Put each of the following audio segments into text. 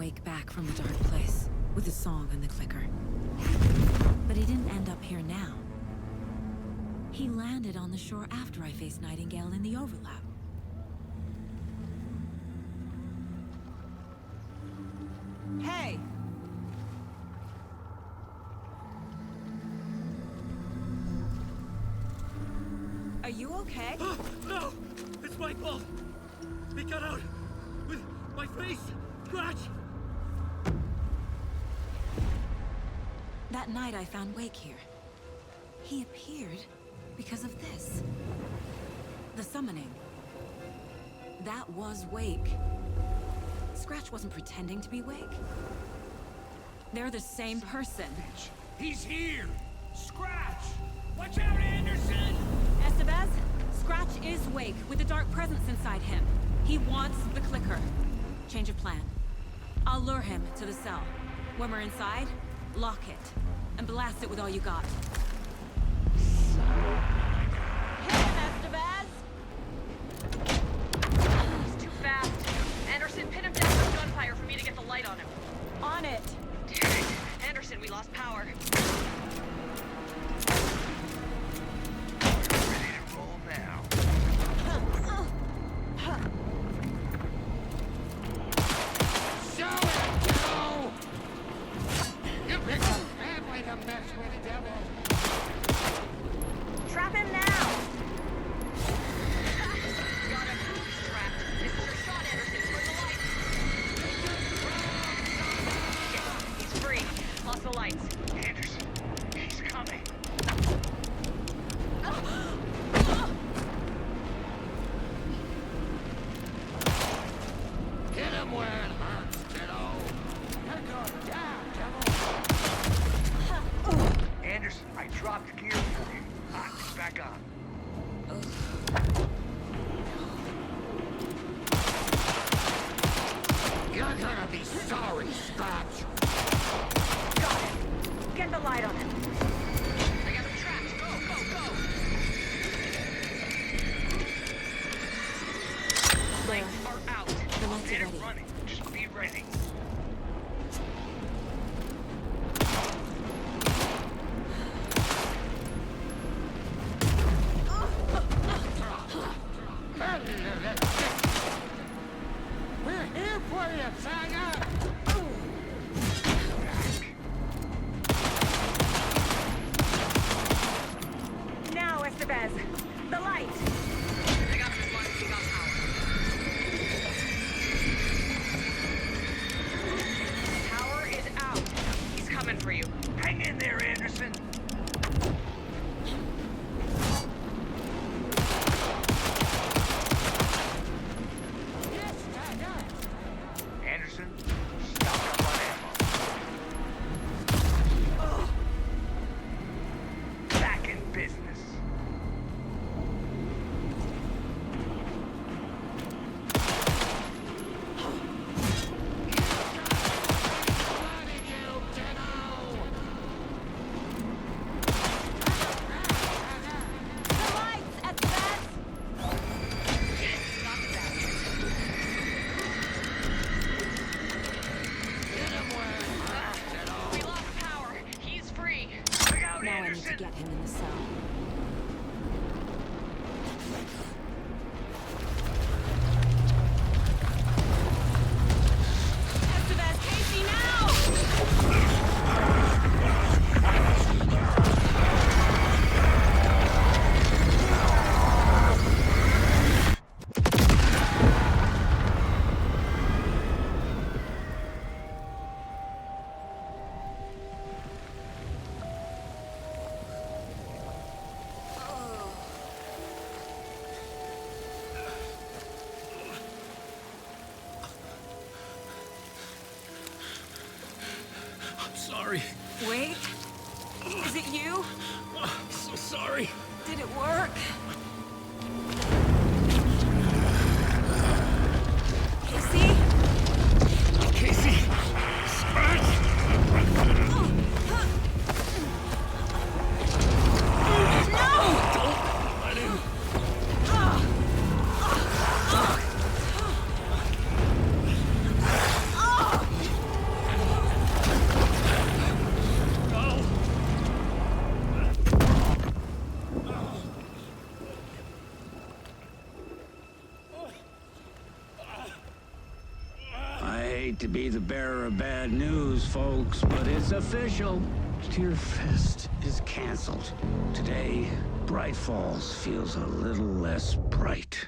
Wake back from the dark place, with the song and the clicker. But he didn't end up here now. He landed on the shore after I faced Nightingale in the overlap. Hey! Are you okay? No! It's my fault! He got out! With my face! Scratch! That night I found Wake here. He appeared because of this. The summoning. That was Wake. Scratch wasn't pretending to be Wake. They're the same person. He's here! Scratch! Watch out, Anderson! Estevez, Scratch is Wake with a dark presence inside him. He wants the clicker. Change of plan. I'll lure him to the cell. When we're inside, lock it. And blast it with all you got. Hit him, Estevez! He's too fast. Anderson, pin him down with gunfire for me to get the light on him. On it! Damn it. Anderson, we lost power. Ready to roll now. Show it, Joe! You picked a family to mess with, devil! Trap him now! Got him. He's trapped. This is your shot, Anderson. Turn the lights. Shit. He's free. Lost the lights. Anderson, he's coming. Hit him where it hurts, kiddo. You're going down, devil. Anderson, I dropped gear for you. It's back on. You're gonna be sorry, Scratch. Got him. Get the light on him. I got him trapped. Go, go, go! Lights are out. The lights Get are it ready. running. Just be ready. We're here for you, Saga! Now, Estevez. The light. I got this one. We got power. Power is out. He's coming for you. Hang in there, Anderson. Yes, Saga. Anderson, stock up on ammo. Back in business. The lights, Estevez! We lost power. He's free. Look out, Now I need to Anderson. get him in the cell. Estevez, Casey, now! I'm sorry. Wait. Is it you? I'm so sorry. Did it work? Casey? Casey! Scratch! Don't let him. hate to be the bearer of bad news, folks, but it's official. Tear Fest is canceled. Today, Bright Falls feels a little less bright.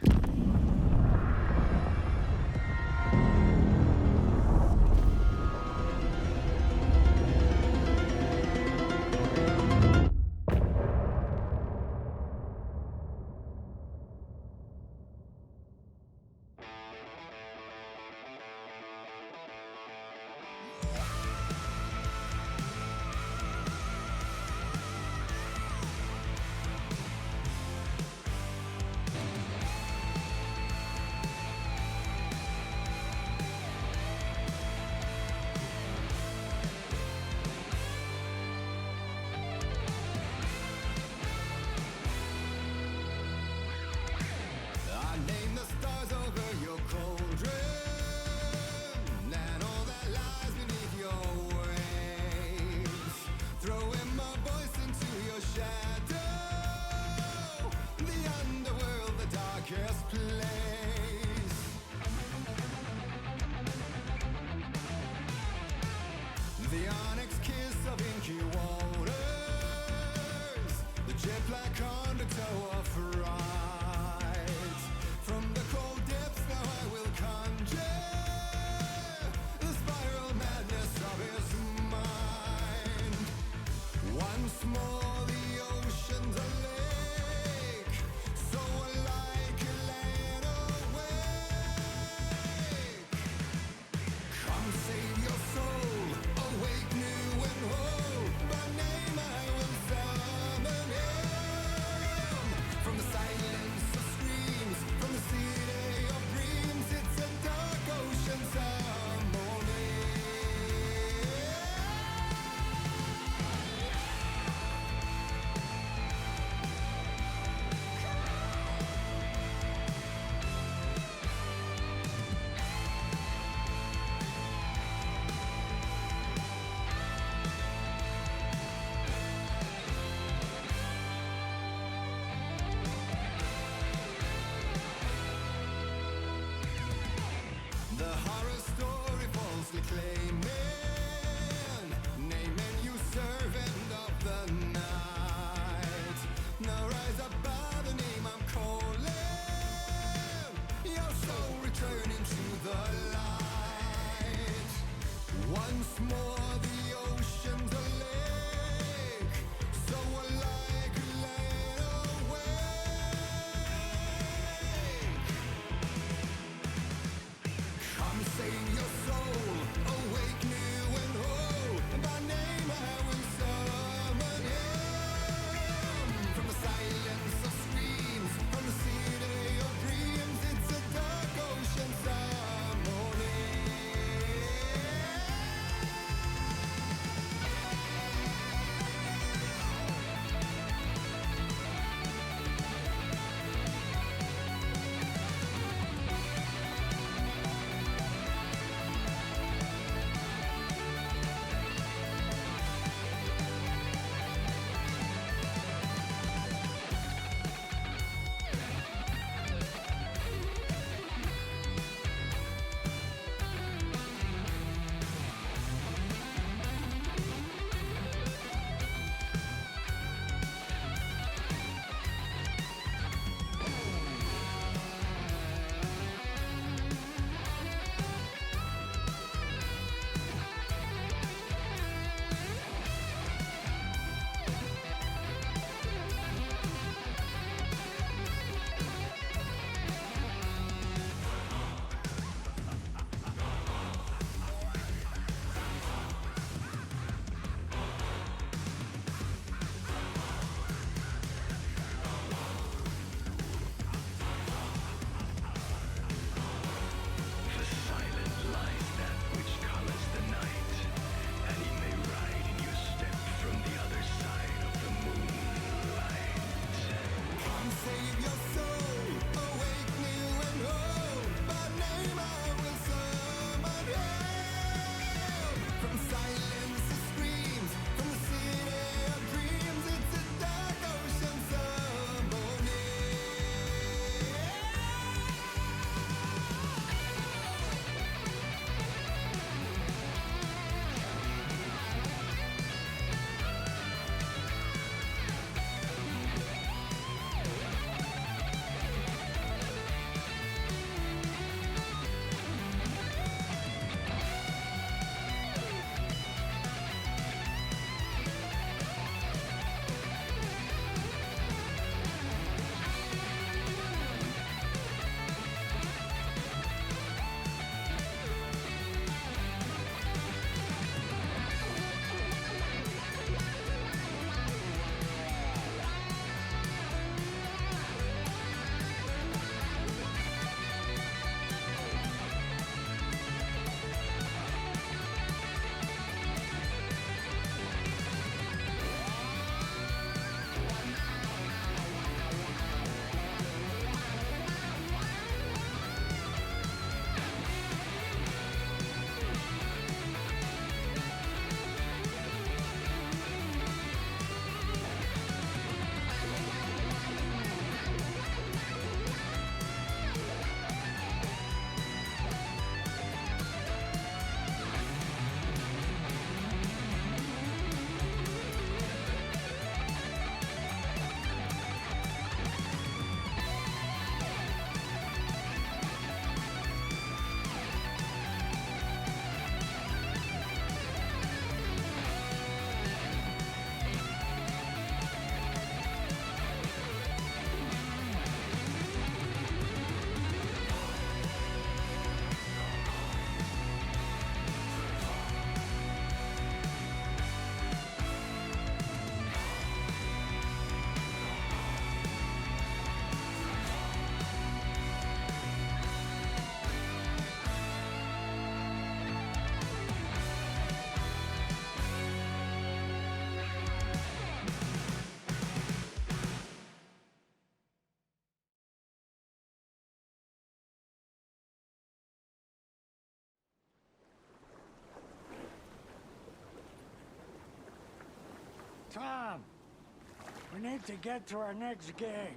We need to get to our next gig.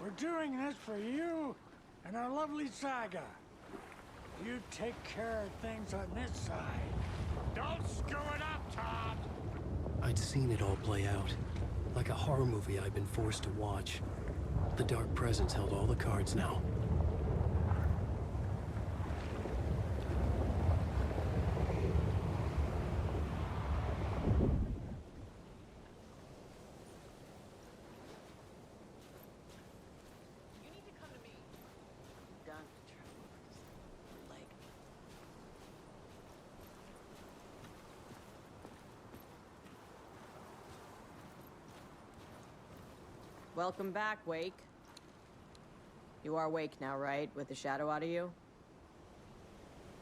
We're doing this for you and our lovely Saga. You take care of things on this side. Don't screw it up, Tom! I'd seen it all play out. Like a horror movie I'd been forced to watch. The Dark Presence held all the cards now. You need to come to me. Done. Like, Welcome back, Wake. You are Wake now, right? With the shadow out of you?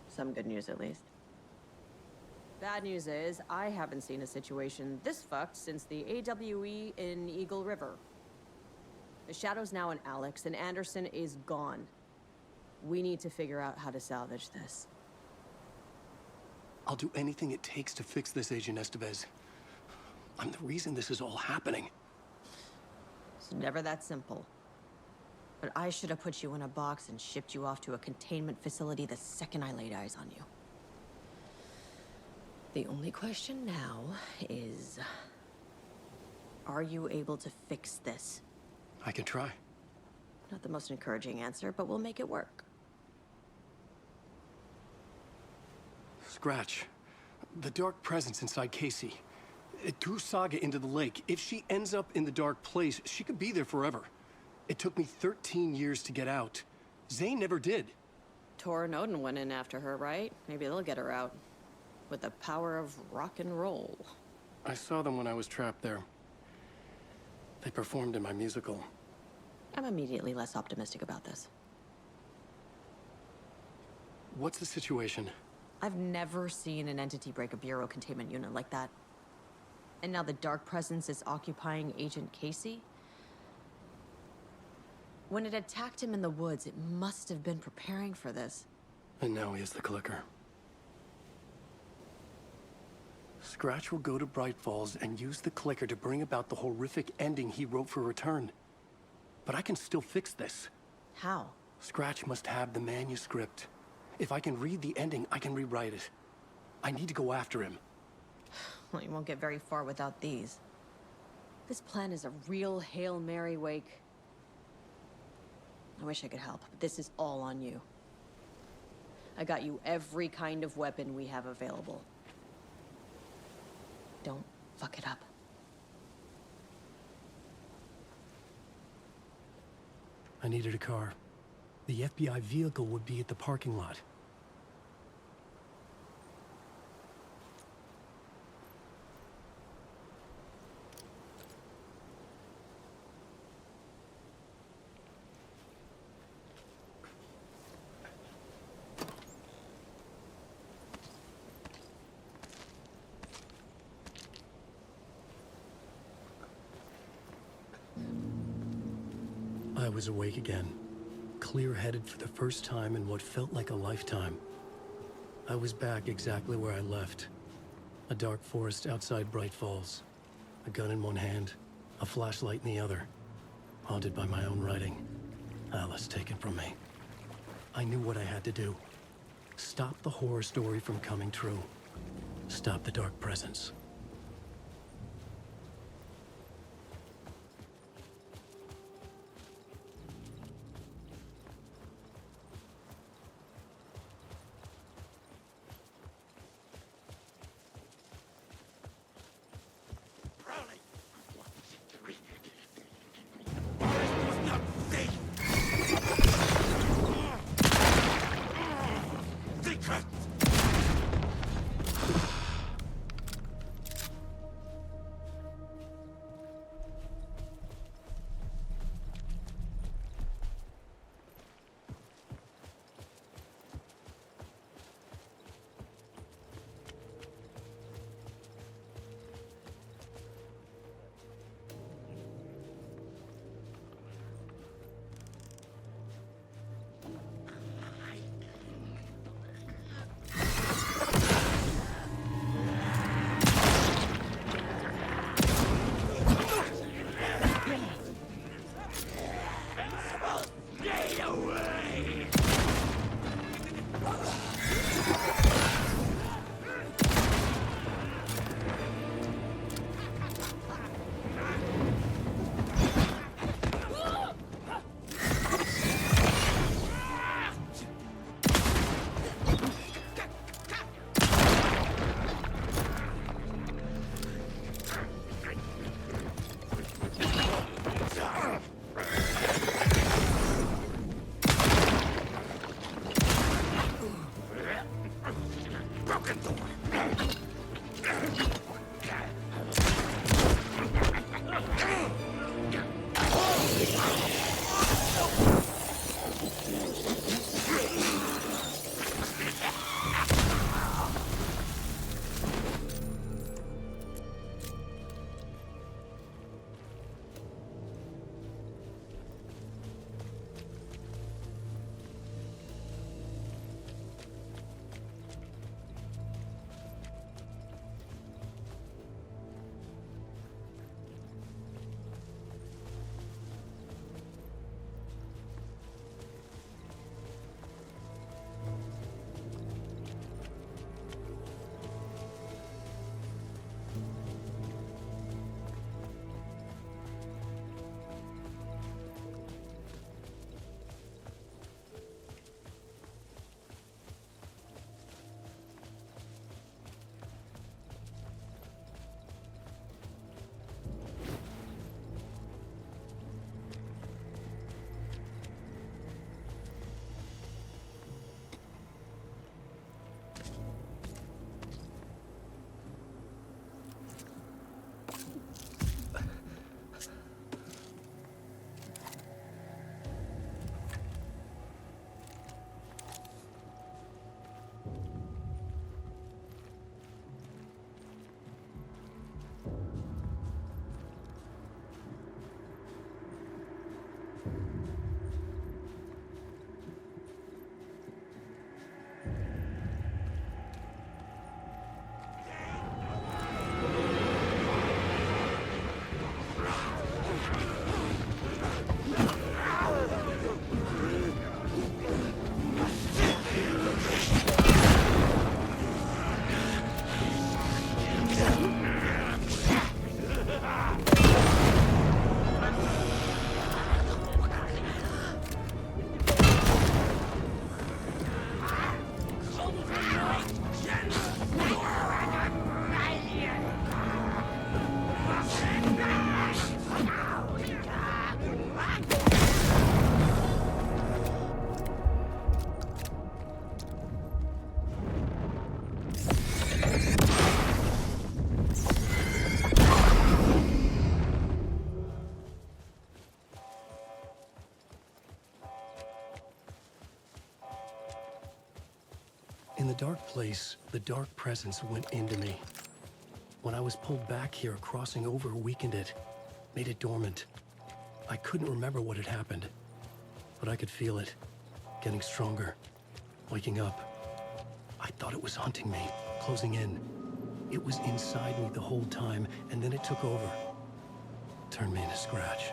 Some good news, at least. Bad news is, I haven't seen a situation this fucked since the AWE in Eagle River. The shadow's now in Alex, and Anderson is gone. We need to figure out how to salvage this. I'll do anything it takes to fix this, Agent Estevez. I'm the reason this is all happening. It's never that simple. But I should have put you in a box and shipped you off to a containment facility the second I laid eyes on you. The only question now is... are you able to fix this? I can try. Not the most encouraging answer, but we'll make it work. Scratch. The Dark Presence inside Casey. It threw Saga into the lake. If she ends up in the dark place, she could be there forever. It took me 13 years to get out. Zane never did. Tor and Odin went in after her, right? Maybe they'll get her out. With the power of rock and roll. I saw them when I was trapped there. They performed in my musical. I'm immediately less optimistic about this. What's the situation? I've never seen an entity break a bureau containment unit like that. And now the Dark Presence is occupying Agent Casey? When it attacked him in the woods, it must have been preparing for this. And now he has the clicker. Scratch will go to Bright Falls and use the clicker to bring about the horrific ending he wrote for Return. But I can still fix this. How? Scratch must have the manuscript. If I can read the ending, I can rewrite it. I need to go after him. Well, you won't get very far without these. This plan is a real Hail Mary, Wake. I wish I could help, but this is all on you. I got you every kind of weapon we have available. Don't fuck it up. I needed a car. The FBI vehicle would be at the parking lot. I was awake again, clear-headed for the first time in what felt like a lifetime. I was back exactly where I left. A dark forest outside Bright Falls. A gun in one hand, a flashlight in the other. Haunted by my own writing. Alice taken from me. I knew what I had to do. Stop the horror story from coming true. Stop the Dark Presence. In the dark place, the dark presence went into me. When I was pulled back here, crossing over weakened it, made it dormant. I couldn't remember what had happened, but I could feel it, getting stronger, waking up. I thought it was hunting me, closing in. It was inside me the whole time, and then it took over. Turned me into Scratch.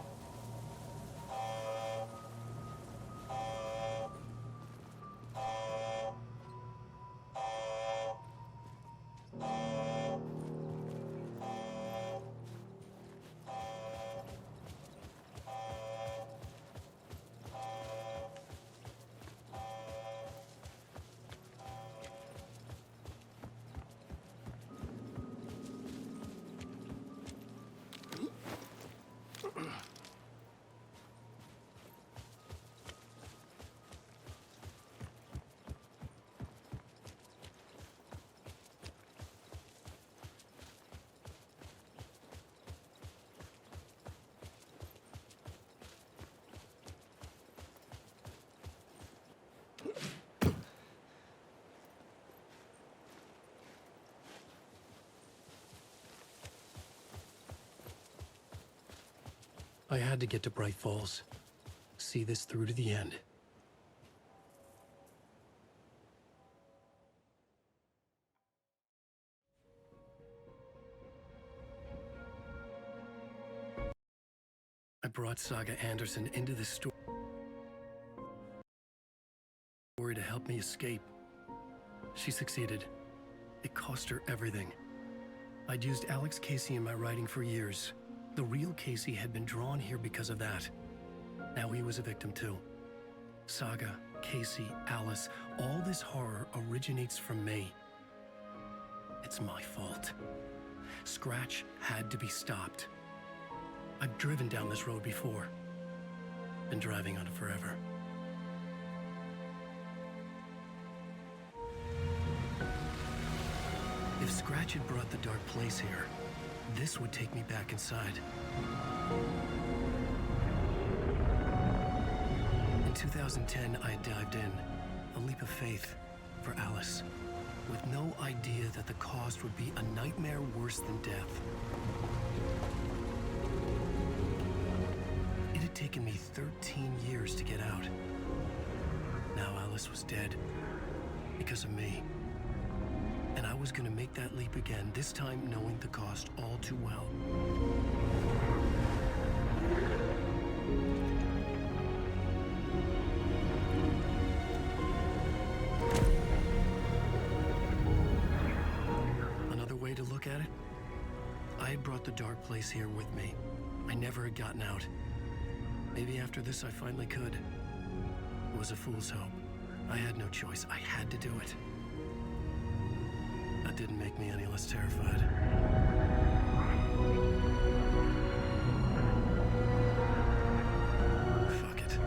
I had to get to Bright Falls. See this through to the end. I brought Saga Anderson into this story to help me escape. She succeeded. It cost her everything. I'd used Alex Casey in my writing for years. The real Casey had been drawn here because of that. Now he was a victim too. Saga, Casey, Alice, all this horror originates from me. It's my fault. Scratch had to be stopped. I've driven down this road before. Been driving on it forever. If Scratch had brought the dark place here, this would take me back inside. In 2010, I dived in, a leap of faith for Alice, with no idea that the cost would be a nightmare worse than death. It had taken me 13 years to get out. Now Alice was dead, because of me. And I was gonna make that leap again, this time knowing the cost all too well. Another way to look at it, I had brought the dark place here with me. I never had gotten out. Maybe after this I finally could. It was a fool's hope. I had no choice. I had to do it. That didn't make me any less terrified. Fuck it.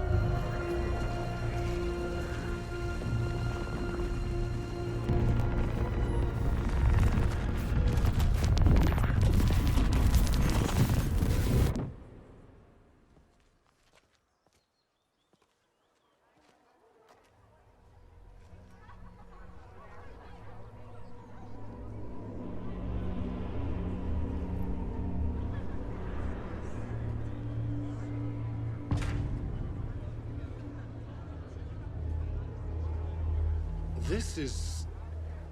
This is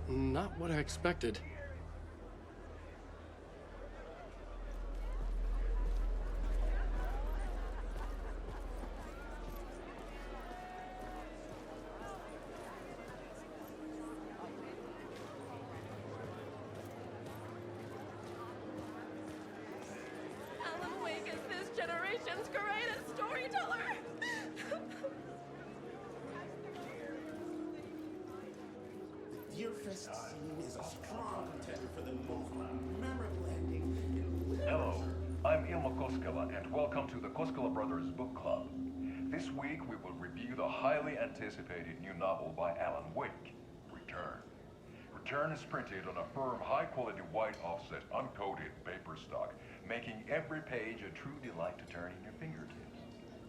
not what I expected. Alan Wake is this generation's greatest storyteller! Deerfest scene is a strong contender for the most memorable ending. Hello, I'm Ilmo Koskela, and welcome to the Koskela Brothers Book Club. This week we will review the highly anticipated new novel by Alan Wake, Return. Return is printed on a firm, high-quality white offset, uncoated paper stock, making every page a true delight to turn in your fingertips.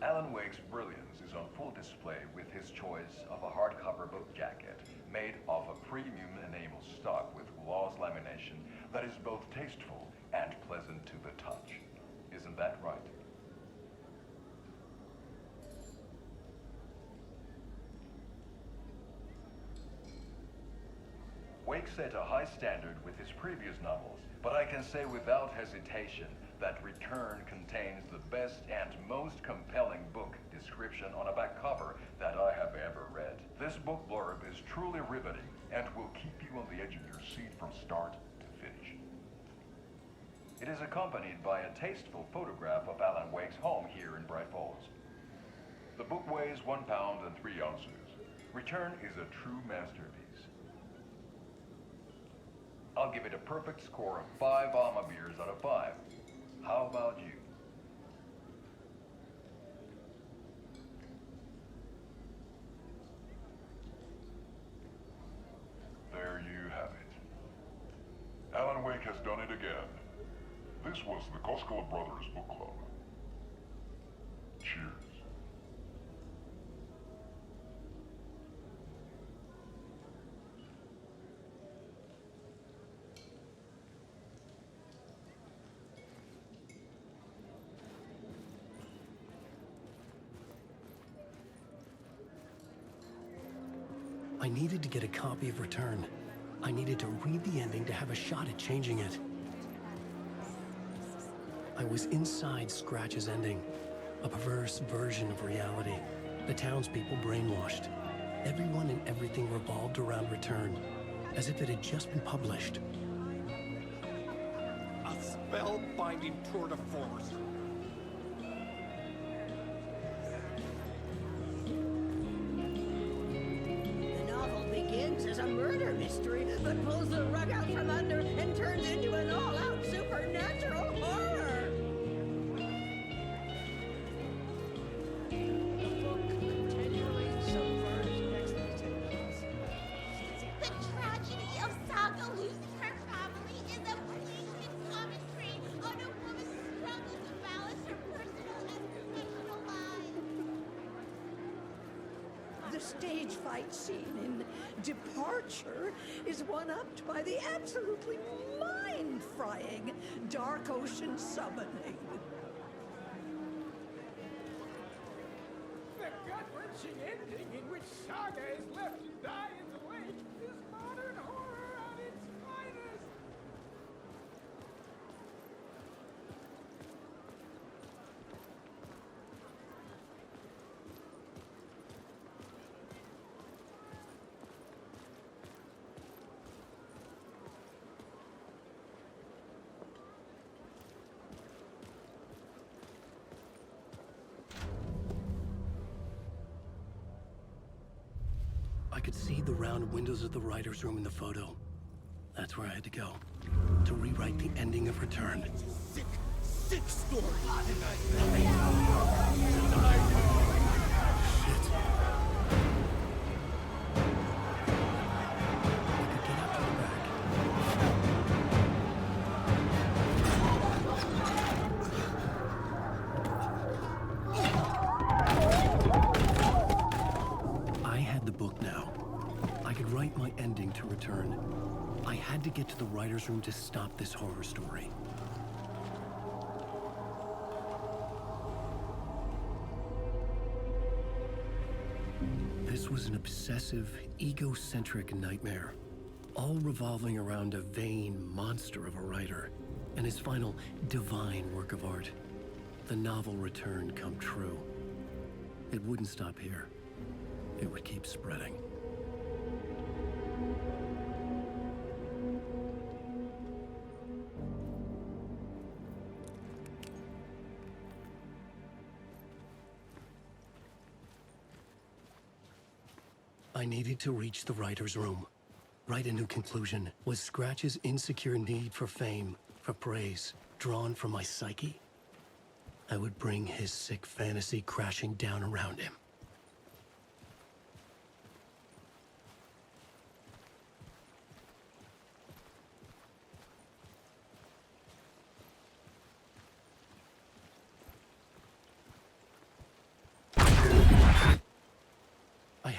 Alan Wake's brilliance is on full display with his choice of a hardcover book jacket made of a premium enamel stock with gloss lamination that is both tasteful and pleasant to the touch. Isn't that right? Wake set a high standard with his previous novels, but I can say without hesitation that Return contains the best and most compelling book description on a back cover that I have ever read. This book blurb is truly riveting and will keep you on the edge of your seat from start to finish. It is accompanied by a tasteful photograph of Alan Wake's home here in Bright Falls. The book weighs 1 pound and 3 ounces. Return is a true masterpiece. I'll give it a perfect score of 5 Alma beers out of 5. How about you? There you have it. Alan Wake has done it again. This was the Koskela Brothers Book Club. Cheers. I needed to get a copy of Return. I needed to read the ending to have a shot at changing it. I was inside Scratch's ending, a perverse version of reality. The townspeople brainwashed. Everyone and everything revolved around Return, as if it had just been published. A spellbinding tour de force. As a murder mystery, but pulls the rug out from under and turns into an all-out supernatural horror. The book continually subverts expectations. The tragedy of Saga losing her family is a poignant commentary on a woman's struggle to balance her personal and professional lives. The stage fight scene in Departure is one-upped by the absolutely mind-frying Dark Ocean summoning. The gut-wrenching ending in which Saga is left to die in the lake is modern horror at its finest. I could see the round windows of the writer's room in the photo. That's where I had to go, to rewrite the ending of Return. Sick story. Shit. I could get out to the back. I had the book now. I could write my ending to Return. I had to get to the writer's room to stop this horror story. This was an obsessive, egocentric nightmare, all revolving around a vain monster of a writer and his final divine work of art, the novel Return come true. It wouldn't stop here. It would keep spreading. I needed to reach the writer's room. Write a new conclusion. Was Scratch's insecure need for fame, for praise, drawn from my psyche? I would bring his sick fantasy crashing down around him.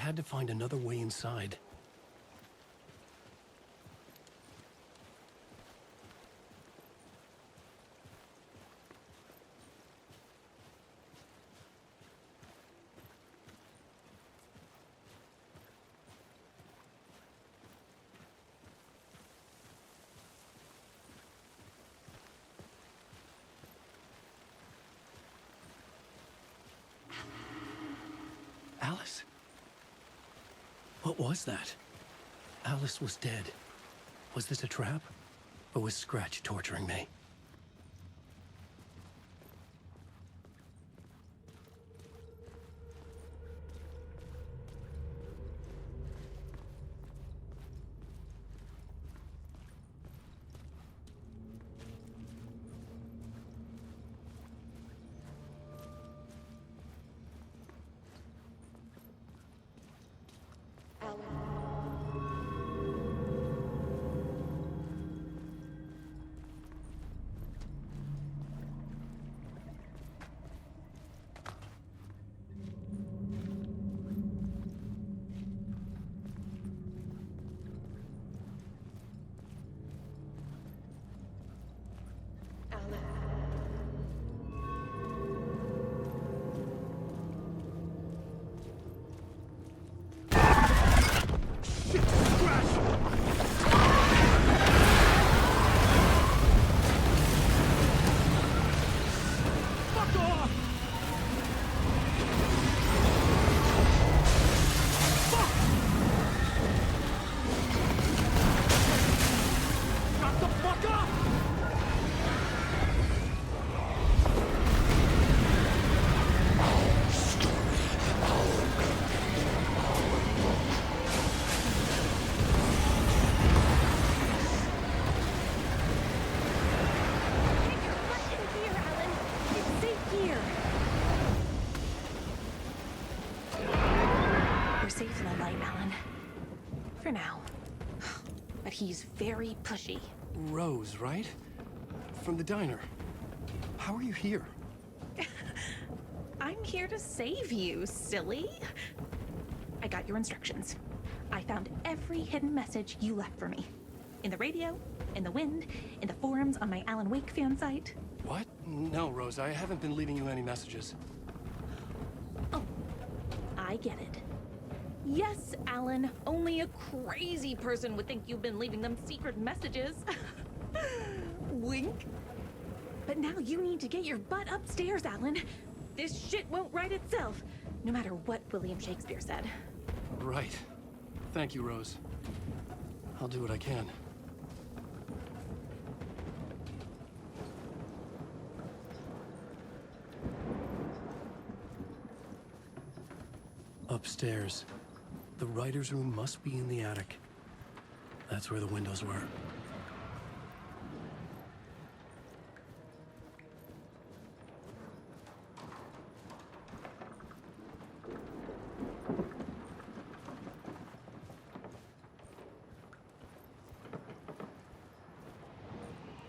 had to find another way inside. Alice? What was that? Alice was dead. Was this a trap? Or was Scratch torturing me? Safe in the light, Alan. For now. But he's very pushy. Rose, right? From the diner. How are you here? I'm here to save you, silly. I got your instructions. I found every hidden message you left for me. In the radio, in the wind, in the forums on my Alan Wake fan site. What? No, Rose, I haven't been leaving you any messages. Oh, I get it. Yes, Alan, only a crazy person would think you've been leaving them secret messages. Wink. But now you need to get your butt upstairs, Alan. This shit won't right itself, no matter what William Shakespeare said. Right. Thank you, Rose. I'll do what I can. Upstairs. The writer's room must be in the attic. That's where the windows were.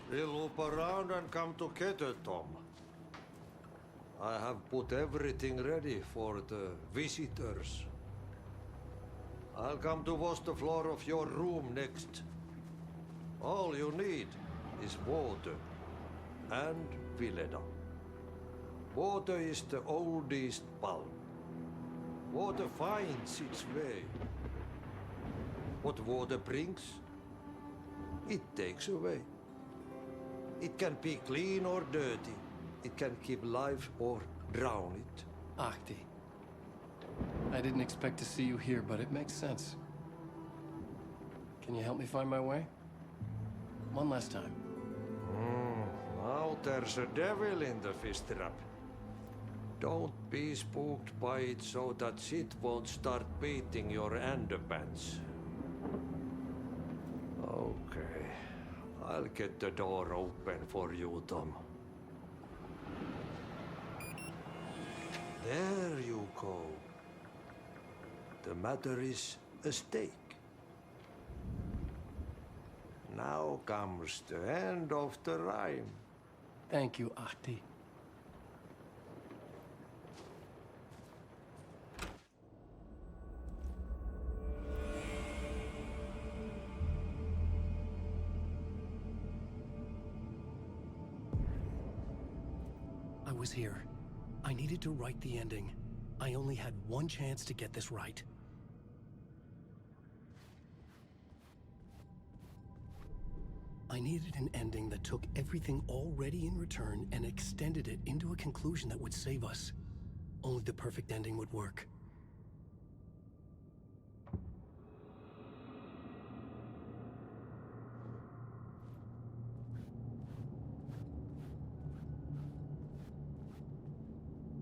We'll loop around and come together, Tom. I have put everything ready for the visitors. I'll come to wash the floor of your room next. All you need is water and Vileda. Water is the oldest bulb. Water finds its way. What water brings, it takes away. It can be clean or dirty. It can keep life or drown it. Ahti. I didn't expect to see you here, but it makes sense. Can you help me find my way? One last time. Now there's a devil in the fish trap. Don't be spooked by it so that shit won't start beating your underpants. Okay. I'll get the door open for you, Tom. There you go. The matter is a stake. Now comes the end of the rhyme. Thank you, Ahti. was here. I needed to write the ending. I only had one chance to get this right. I needed an ending that took everything already in return and extended it into a conclusion that would save us. Only the perfect ending would work.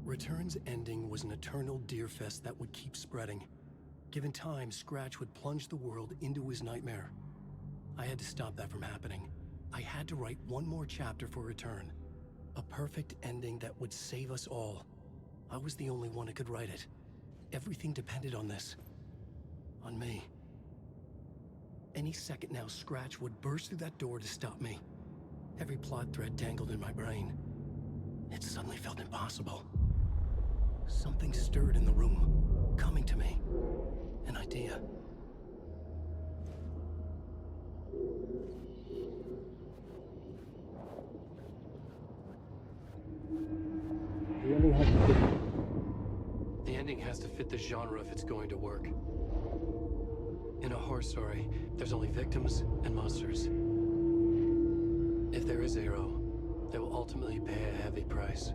Return's ending was an eternal deerfest that would keep spreading. Given time, Scratch would plunge the world into his nightmare. I had to stop that from happening. I had to write one more chapter for Return. A perfect ending that would save us all. I was the only one who could write it. Everything depended on this. On me. Any second now, Scratch would burst through that door to stop me. Every plot thread tangled in my brain. It suddenly felt impossible. Something stirred in the room, coming to me. An idea. The ending has to fit the genre if it's going to work. In a horror story, there's only victims and monsters. If there is Arrow, they will ultimately pay a heavy price.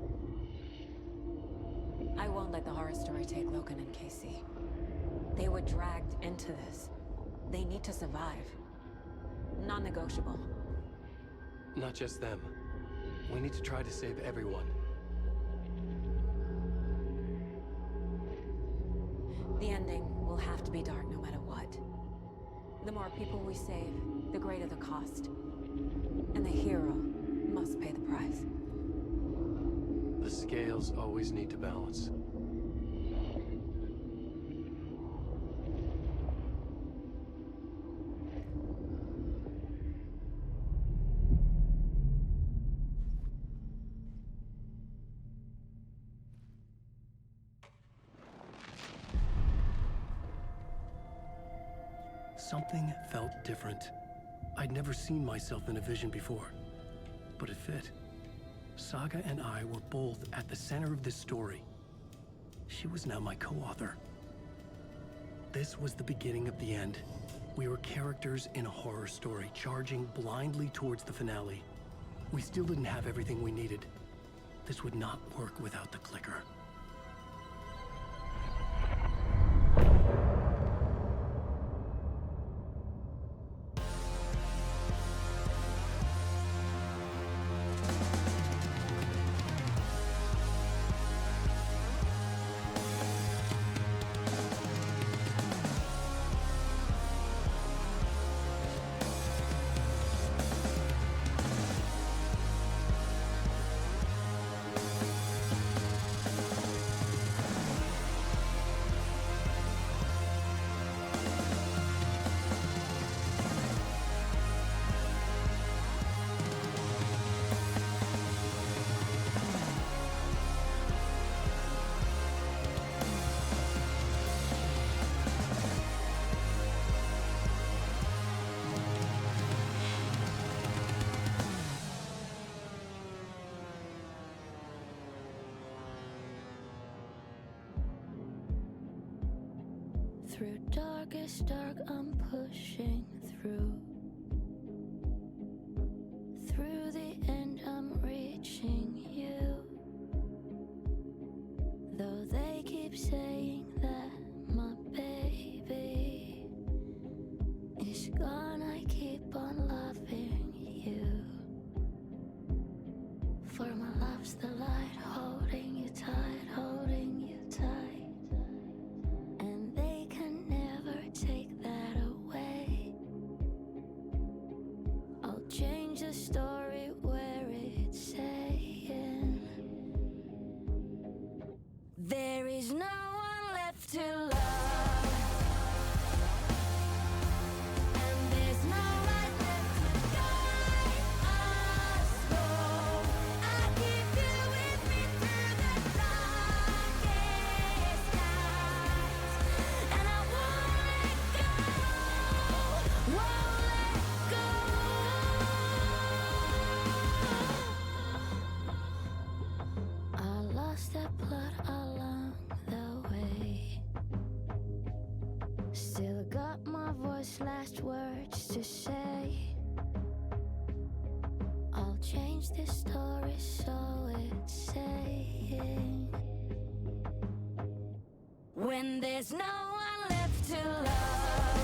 I won't let the horror story take Logan and Casey. They were dragged into this. They need to survive. Non-negotiable. Not just them. We need to try to save everyone. The ending will have to be dark no matter what. The more people we save, the greater the cost. And the hero must pay the price. The scales always need to balance. Something felt different. I'd never seen myself in a vision before, but it fit. Saga and I were both at the center of this story. She was now my co-author. This was the beginning of the end. We were characters in a horror story, charging blindly towards the finale. We still didn't have everything we needed. This would not work without the clicker. Through darkest dark, I'm pushing through. Through the end, I'm reaching you. Though they keep saying that my baby is gone, I keep on loving you. For my love's the light, holding you tight, holding you tight. Take that away. I'll change the story where it's saying there is no one left to love. Still I got my voice, last words to say. I'll change this story so it's saying, when there's no one left to love,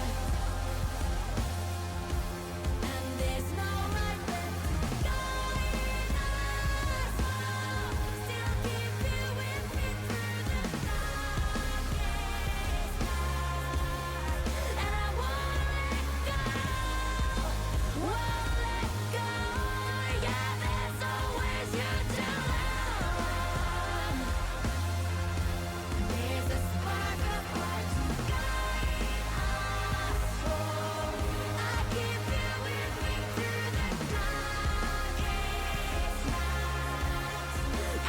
and there's no right left to guide us all, still keep you with me through the darkest night, and I won't let go, yeah, there's always you to love. There's a spark of heart to guide us all. I keep you with me through the darkest nights,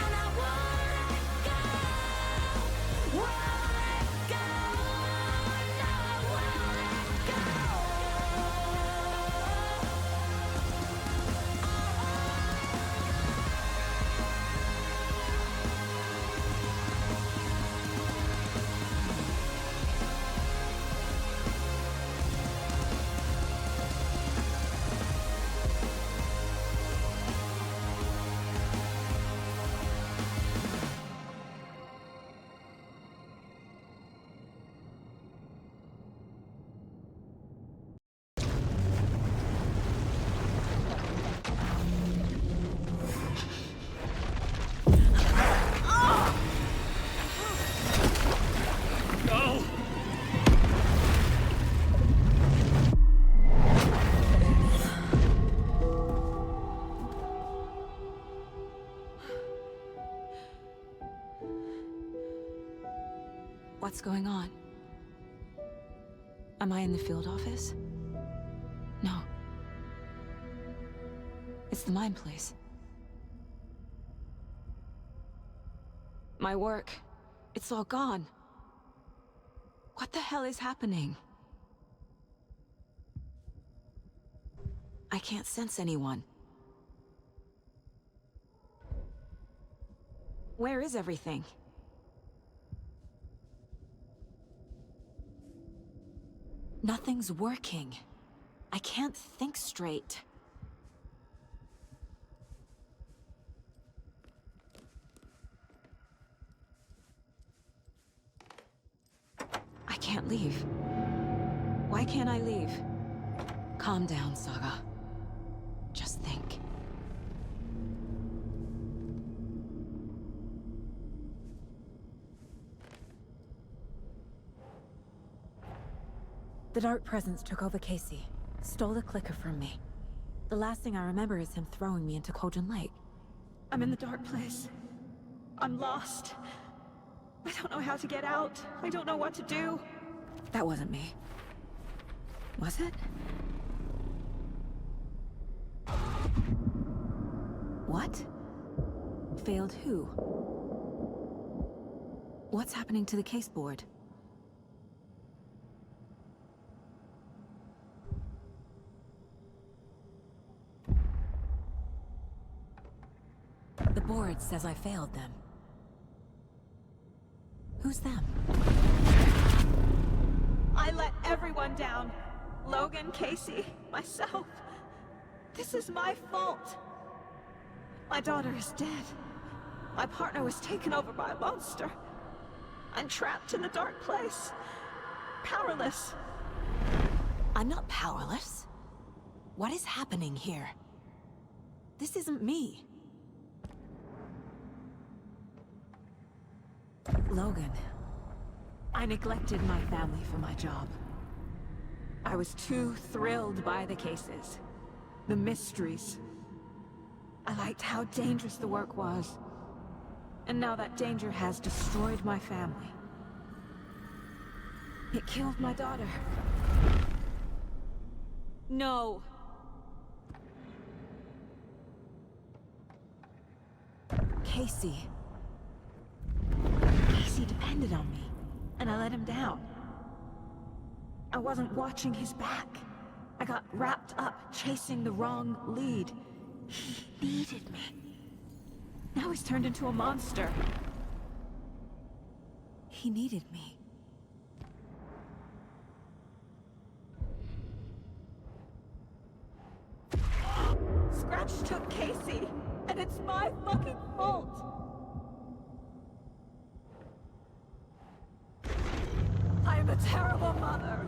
and I won't let go, won't let go, no, I won't let go. No! What's going on? Am I in the field office? No. It's the mine place. My work, it's all gone. What the hell is happening? I can't sense anyone. Where is everything? Nothing's working. I can't think straight. I can't leave. Why can't I leave? Calm down, Saga. Just think. The Dark Presence took over Casey, stole the clicker from me. The last thing I remember is him throwing me into Cauldron Lake. I'm in the dark place. I'm lost. I don't know how to get out. I don't know what to do. That wasn't me. Was it? What? Failed who? What's happening to the case board? The board says I failed them. Who's them? I let everyone down. Logan, Casey, myself. This is my fault. My daughter is dead. My partner was taken over by a monster. I'm trapped in the dark place. Powerless. I'm not powerless. What is happening here? This isn't me. Logan, I neglected my family for my job. I was too thrilled by the cases, the mysteries. I liked how dangerous the work was. And now that danger has destroyed my family. It killed my daughter. No. Casey. Casey depended on me, and I let him down. I wasn't watching his back. I got wrapped up chasing the wrong lead. He needed me. Now he's turned into a monster. He needed me. my fucking fault. I am a terrible mother.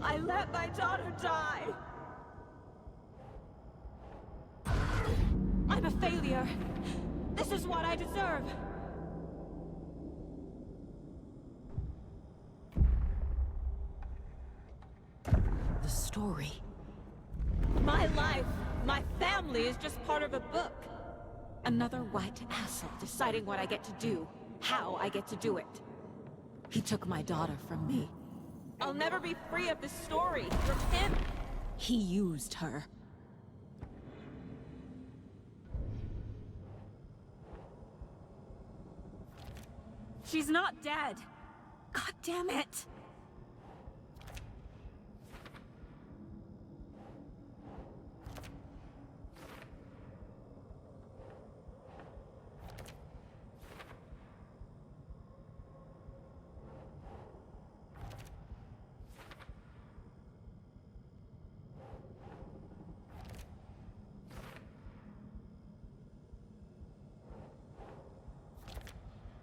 I let my daughter die. I'm a failure. This is what I deserve. The story. My life, my family is just part of a book. Another white asshole deciding what I get to do, how I get to do it. He took my daughter from me. I'll never be free of this story from him. He used her. She's not dead. God damn it!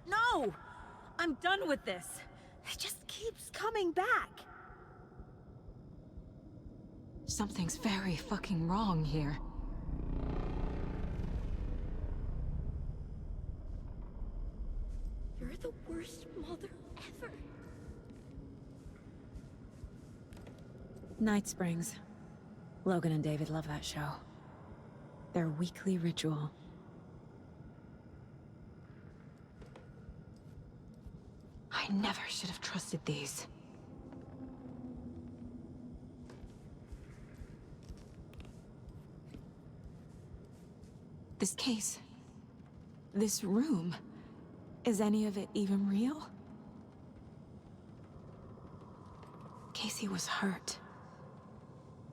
No! I'm done with this. It just keeps coming back. Something's very fucking wrong here. You're the worst mother ever. Night Springs. Logan and David love that show. Their weekly ritual. I never should have trusted these. This case. This room. Is any of it even real? Casey was hurt.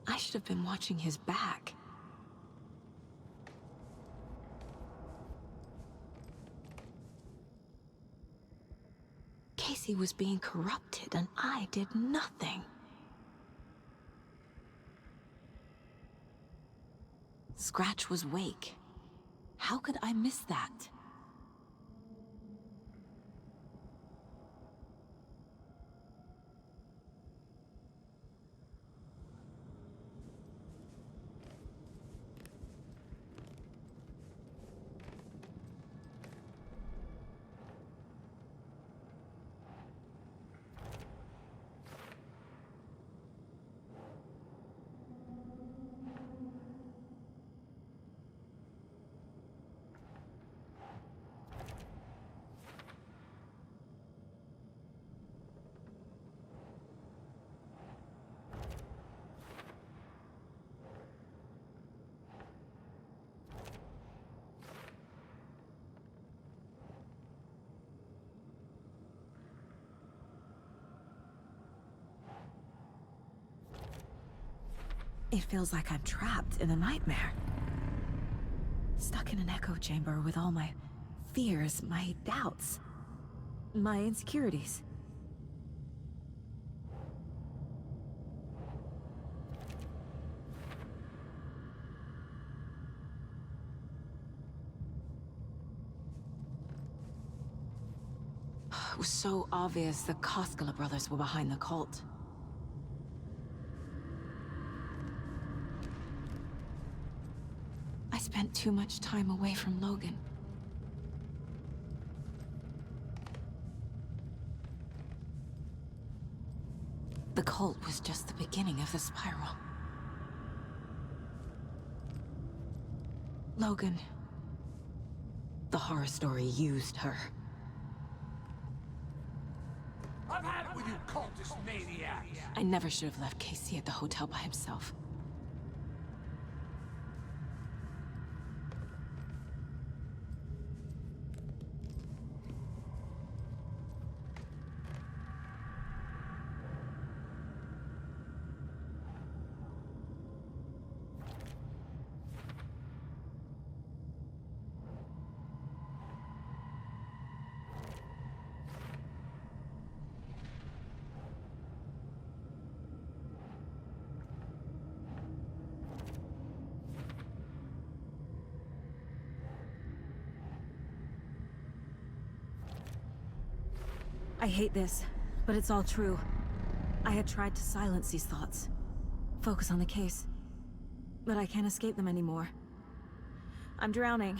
I should have been watching his back. Casey was being corrupted, and I did nothing. Scratch was Wake. How could I miss that? It feels like I'm trapped in a nightmare. Stuck in an echo chamber with all my fears, my doubts, my insecurities. It was so obvious the Koskela brothers were behind the cult. I spent too much time away from Logan. The cult was just the beginning of the spiral. Logan, the horror story used her. I've had it with you cultist maniacs! I never should have left Casey at the hotel by himself. I hate this, but it's all true. I had tried to silence these thoughts. Focus on the case. But I can't escape them anymore. I'm drowning.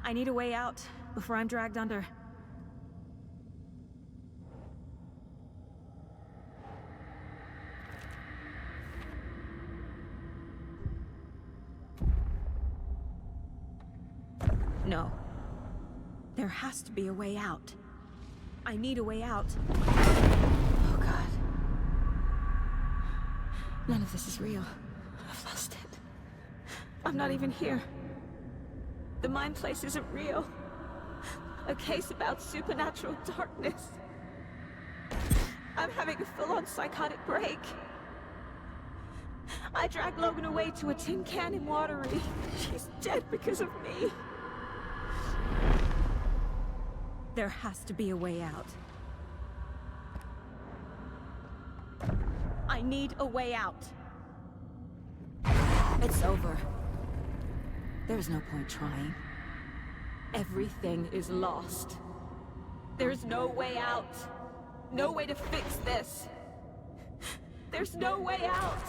I need a way out before I'm dragged under. No. There has to be a way out. I need a way out. Oh, God. None of this is real. I've lost it. I'm not even here. The mind place isn't real. A case about supernatural darkness. I'm having a full-on psychotic break. I dragged Logan away to a tin can in Watery. She's dead because of me. There has to be a way out. I need a way out. It's over. There's no point trying. Everything is lost. There's no way out. No way to fix this. There's no way out.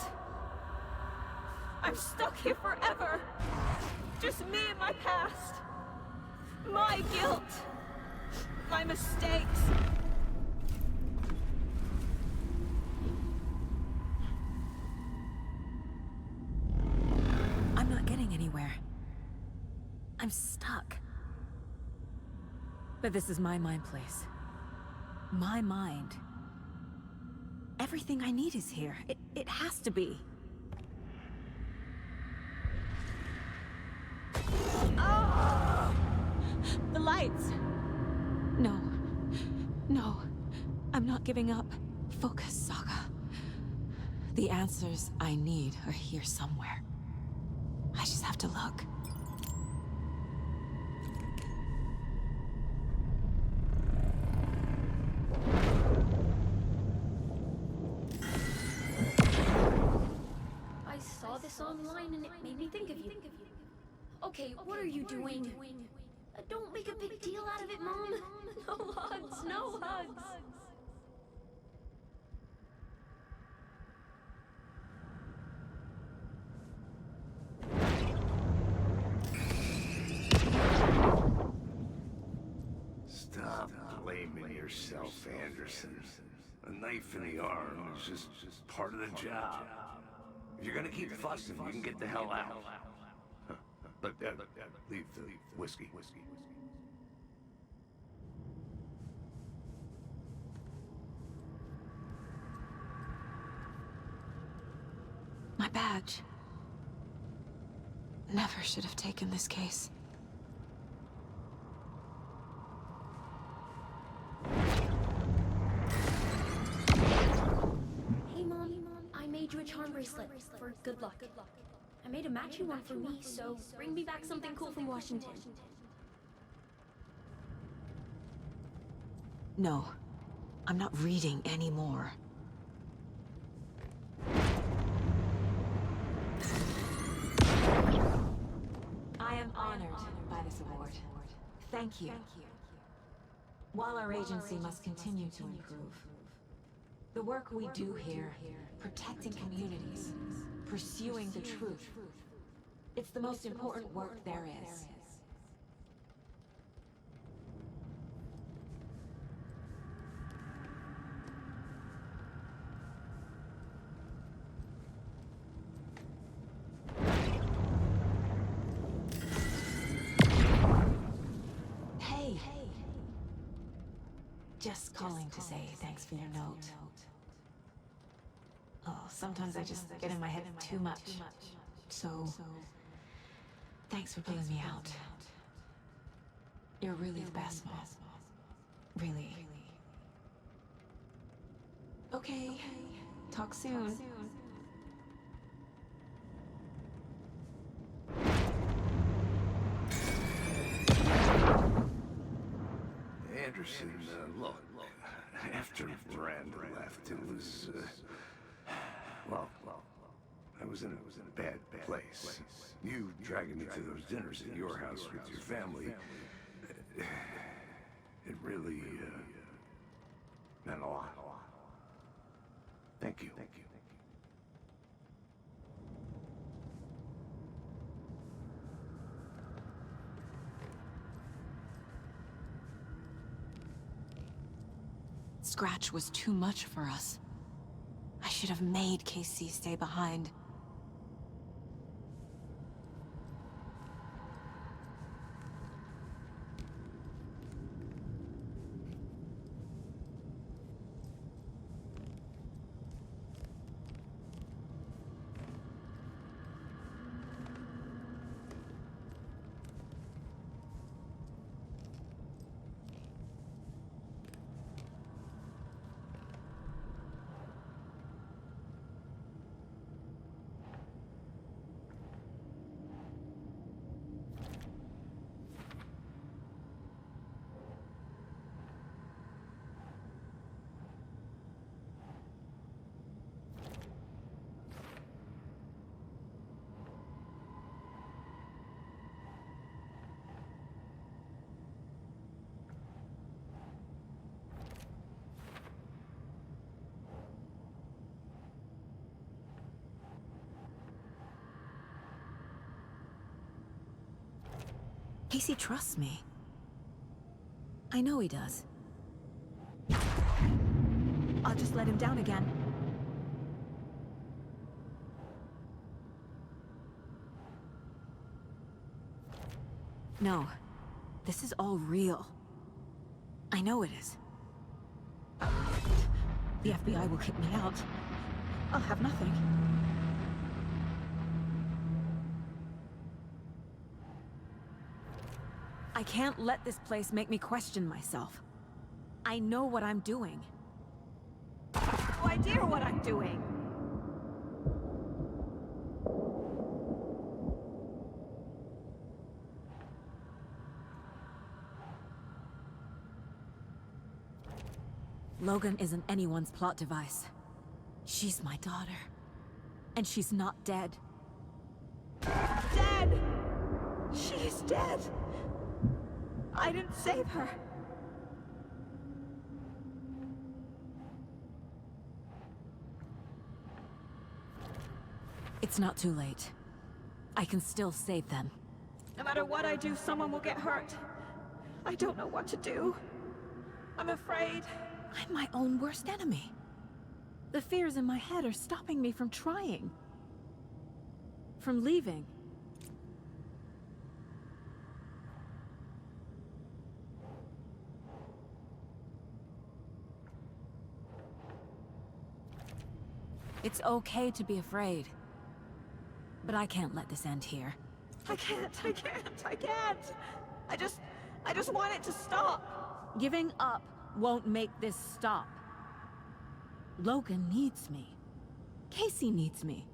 I'm stuck here forever. Just me and my past. My guilt. My mistakes. I'm not getting anywhere. I'm stuck. But this is my mind place. My mind. Everything I need is here. It has to be. Oh! The lights! No. No. I'm not giving up. Focus, Saga. The answers I need are here somewhere. I just have to look. I saw this online and it made me think of you. Okay, what are you doing? Don't make a big deal out of it, Mom. No hugs, no hugs. Stop blaming yourself, Anderson. A knife in the arm is just part of the job. If you're gonna keep fussing, you can get the hell out. But leave the whiskey. My badge. Never should have taken this case. Hey, Mom, I made you a charm bracelet for good luck. I made a matching one for me, so bring me back something cool from Washington. No. I'm not reading anymore. I am honored by this award. Thank you. While our agency must continue to improve, the work we do here, protecting communities, pursuing the truth, it's the most important work there is. Hey. Just calling to say thanks for your note. Oh, sometimes I just get in my head too much. So, thanks for pulling me out. You're really the best, Mom. Really. Okay. Talk soon. Anderson, look, after Miranda left, it was, well, I was in a bad place. You dragging me to those dinners at your house with your family, it really, Meant a lot. Thank you. Scratch was too much for us. I should have made Casey stay behind. Casey trusts me. I know he does. I'll just let him down again. No. This is all real. I know it is. The FBI will kick me out. I'll have nothing. I can't let this place make me question myself. I know what I'm doing. No idea what I'm doing. Logan isn't anyone's plot device. She's my daughter. And she's not dead. Dead! She is dead! I didn't save her. It's not too late. I can still save them. No matter what I do, someone will get hurt. I don't know what to do. I'm afraid. I'm my own worst enemy. The fears in my head are stopping me from trying. From leaving. It's okay to be afraid. But I can't let this end here. I can't. I just want it to stop. Giving up won't make this stop. Logan needs me. Casey needs me.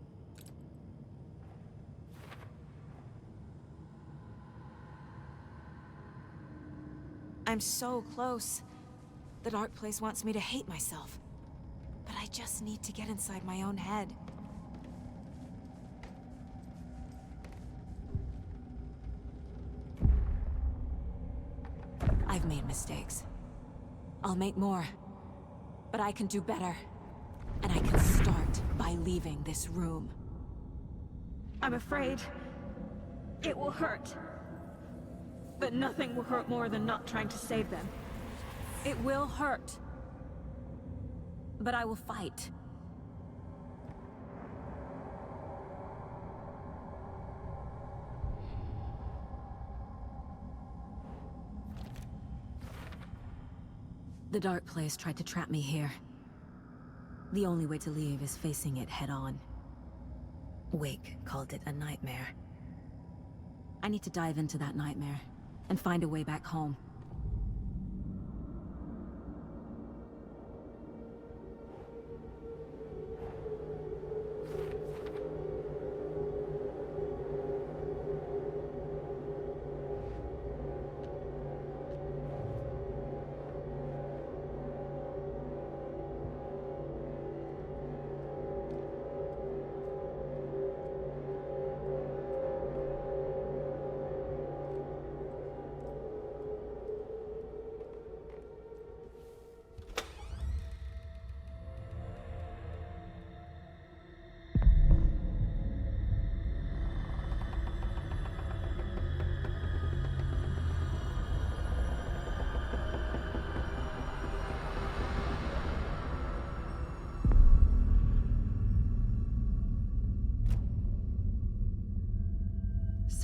I'm so close. The dark place wants me to hate myself. But I just need to get inside my own head. I've made mistakes. I'll make more. But I can do better. And I can start by leaving this room. I'm afraid it will hurt. But nothing will hurt more than not trying to save them. It will hurt. But I will fight. The dark place tried to trap me here. The only way to leave is facing it head-on. Wake called it a nightmare. I need to dive into that nightmare and find a way back home.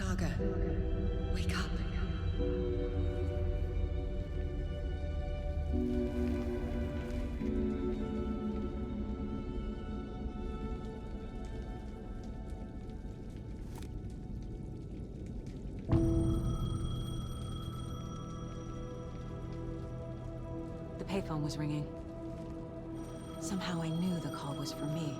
Saga, wake up. The payphone was ringing. Somehow I knew the call was for me.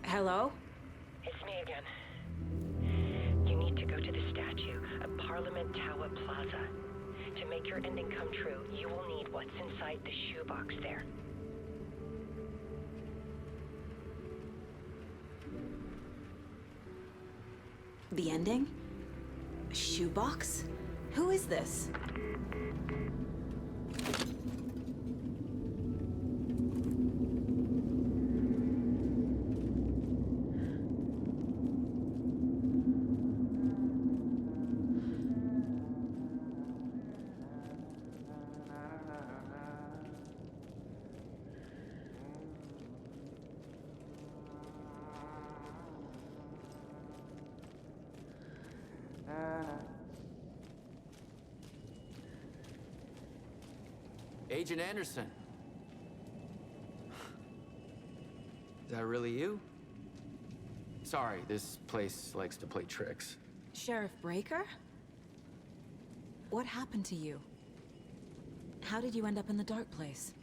Hello? It's me again. You need to go to the statue at Parliament Tower Plaza. To make your ending come true, you will need what's inside the shoebox there. The ending? A shoebox? Who is this? Agent Anderson. Is that really you? Sorry, this place likes to play tricks. Sheriff Breaker? What happened to you? How did you end up in the dark place?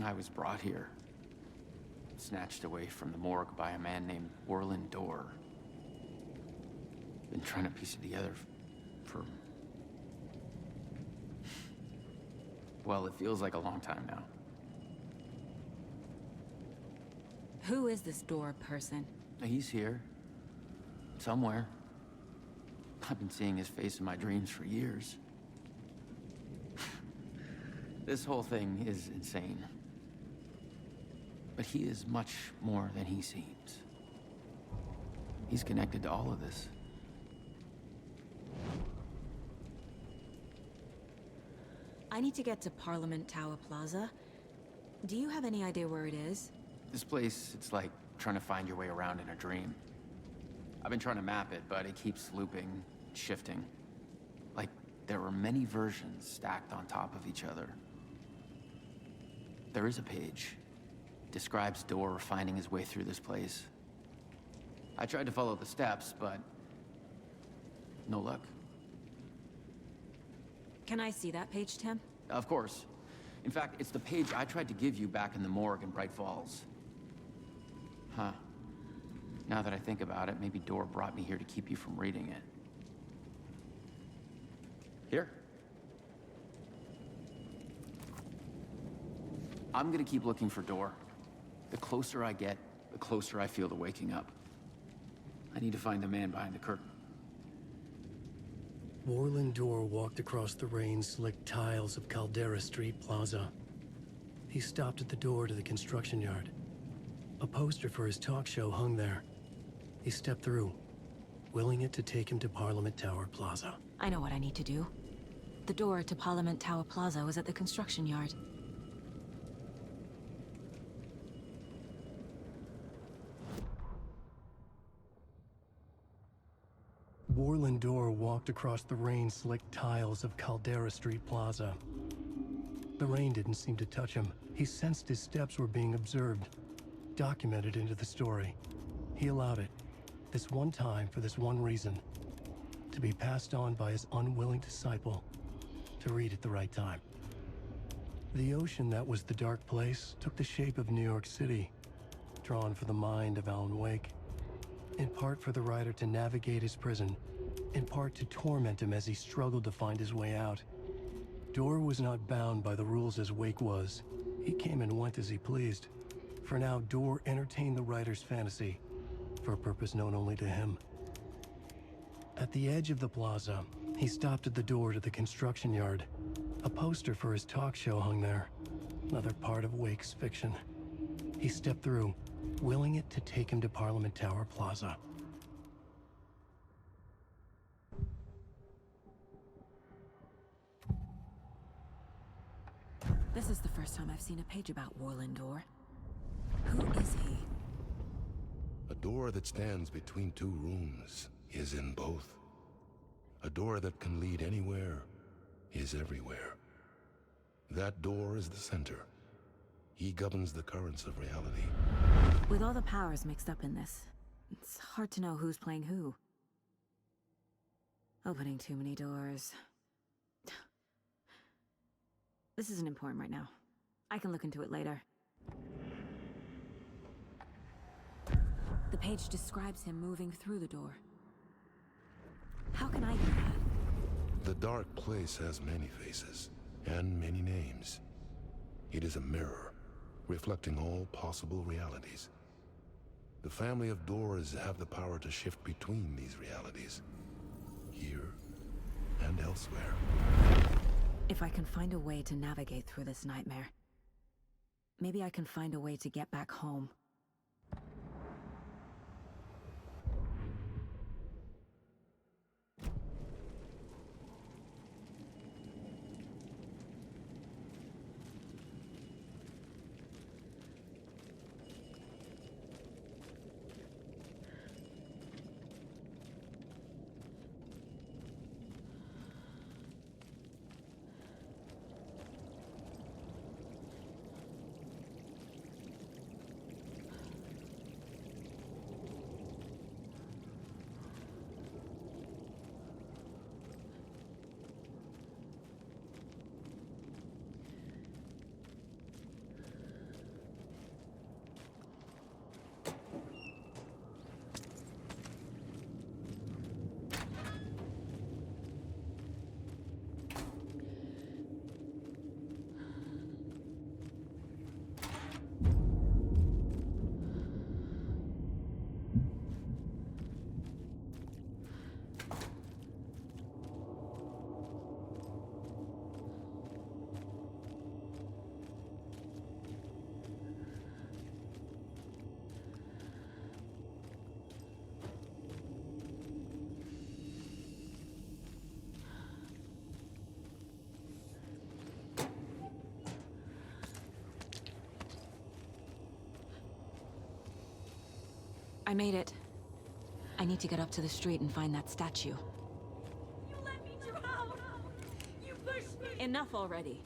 I was brought here. Snatched away from the morgue by a man named Orland Dorr. Been trying to piece it together for... well, it feels like a long time now. Who is this Dorr person? He's here. Somewhere. I've been seeing his face in my dreams for years. This whole thing is insane. But he is much more than he seems. He's connected to all of this. I need to get to Parliament Tower Plaza. Do you have any idea where it is? This place, it's like trying to find your way around in a dream. I've been trying to map it, but it keeps looping, shifting. Like there are many versions stacked on top of each other. There is a page. Describes Dorr finding his way through this place. I tried to follow the steps, but no luck. Can I see that page, Tim? Of course. In fact, it's the page I tried to give you back in the morgue in Bright Falls. Huh. Now that I think about it, maybe Dorr brought me here to keep you from reading it. Here. I'm gonna keep looking for Dorr. The closer I get, the closer I feel to waking up. I need to find the man behind the curtain. Orland Dorr walked across the rain-slicked tiles of Caldera Street Plaza. He stopped at the door to the construction yard. A poster for his talk show hung there. He stepped through, willing it to take him to Parliament Tower Plaza. I know what I need to do. The door to Parliament Tower Plaza was at the construction yard. Orland Dorr walked across the rain-slicked tiles of Caldera Street Plaza. The rain didn't seem to touch him. He sensed his steps were being observed, documented into the story. He allowed it, this one time for this one reason, to be passed on by his unwilling disciple, to read at the right time. The ocean that was the dark place took the shape of New York City, drawn for the mind of Alan Wake. In part for the writer to navigate his prison, in part to torment him as he struggled to find his way out. Dorr was not bound by the rules as Wake was. He came and went as he pleased. For now, Dorr entertained the writer's fantasy, for a purpose known only to him. At the edge of the plaza, he stopped at the door to the construction yard. A poster for his talk show hung there, another part of Wake's fiction. He stepped through, willing it to take him to Parliament Tower Plaza. This is the first time I've seen a page about Warlindor. Who is he? A door that stands between two rooms is in both. A door that can lead anywhere is everywhere. That door is the center. He governs the currents of reality. With all the powers mixed up in this, it's hard to know who's playing who. Opening too many doors. This isn't important right now. I can look into it later. The page describes him moving through the door. How can I do that? The dark place has many faces and many names. It is a mirror, reflecting all possible realities. The family of doors have the power to shift between these realities, here and elsewhere. If I can find a way to navigate through this nightmare, maybe I can find a way to get back home. I made it. I need to get up to the street and find that statue. You let me drown! You pushed me! Enough already.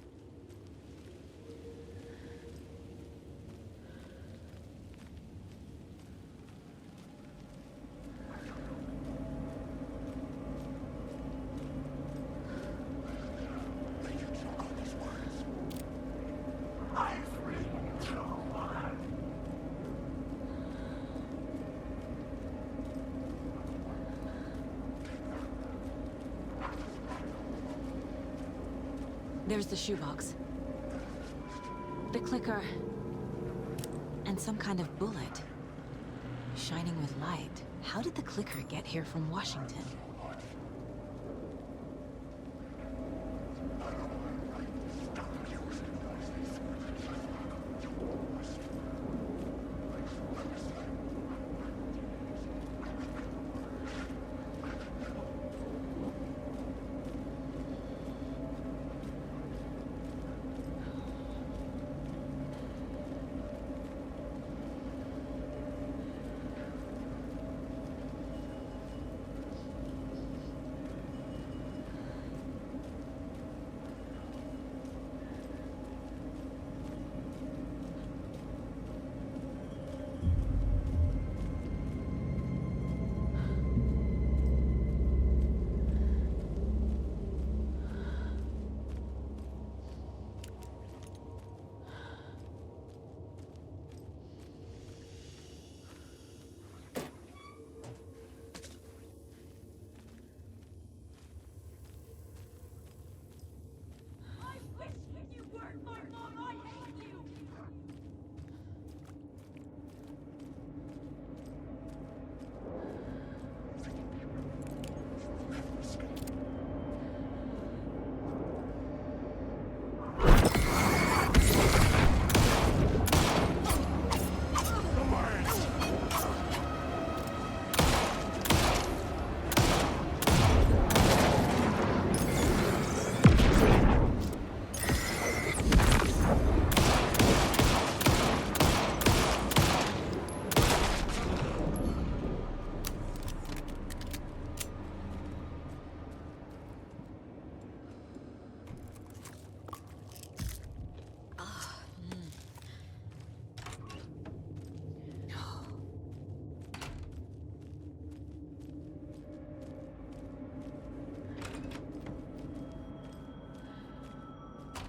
There's the shoebox. The clicker. And some kind of bullet. Shining with light. How did the clicker get here from Washington?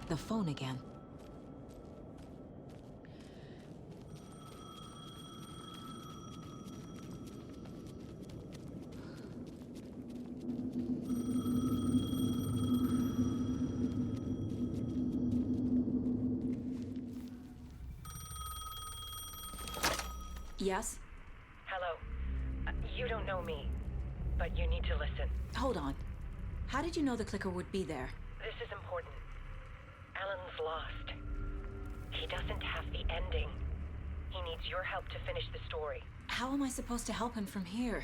The phone again. Yes? Hello. You don't know me, but you need to listen. Hold on. How did you know the clicker would be there? This is important. Alan's lost. He doesn't have the ending. He needs your help to finish the story. How am I supposed to help him from here?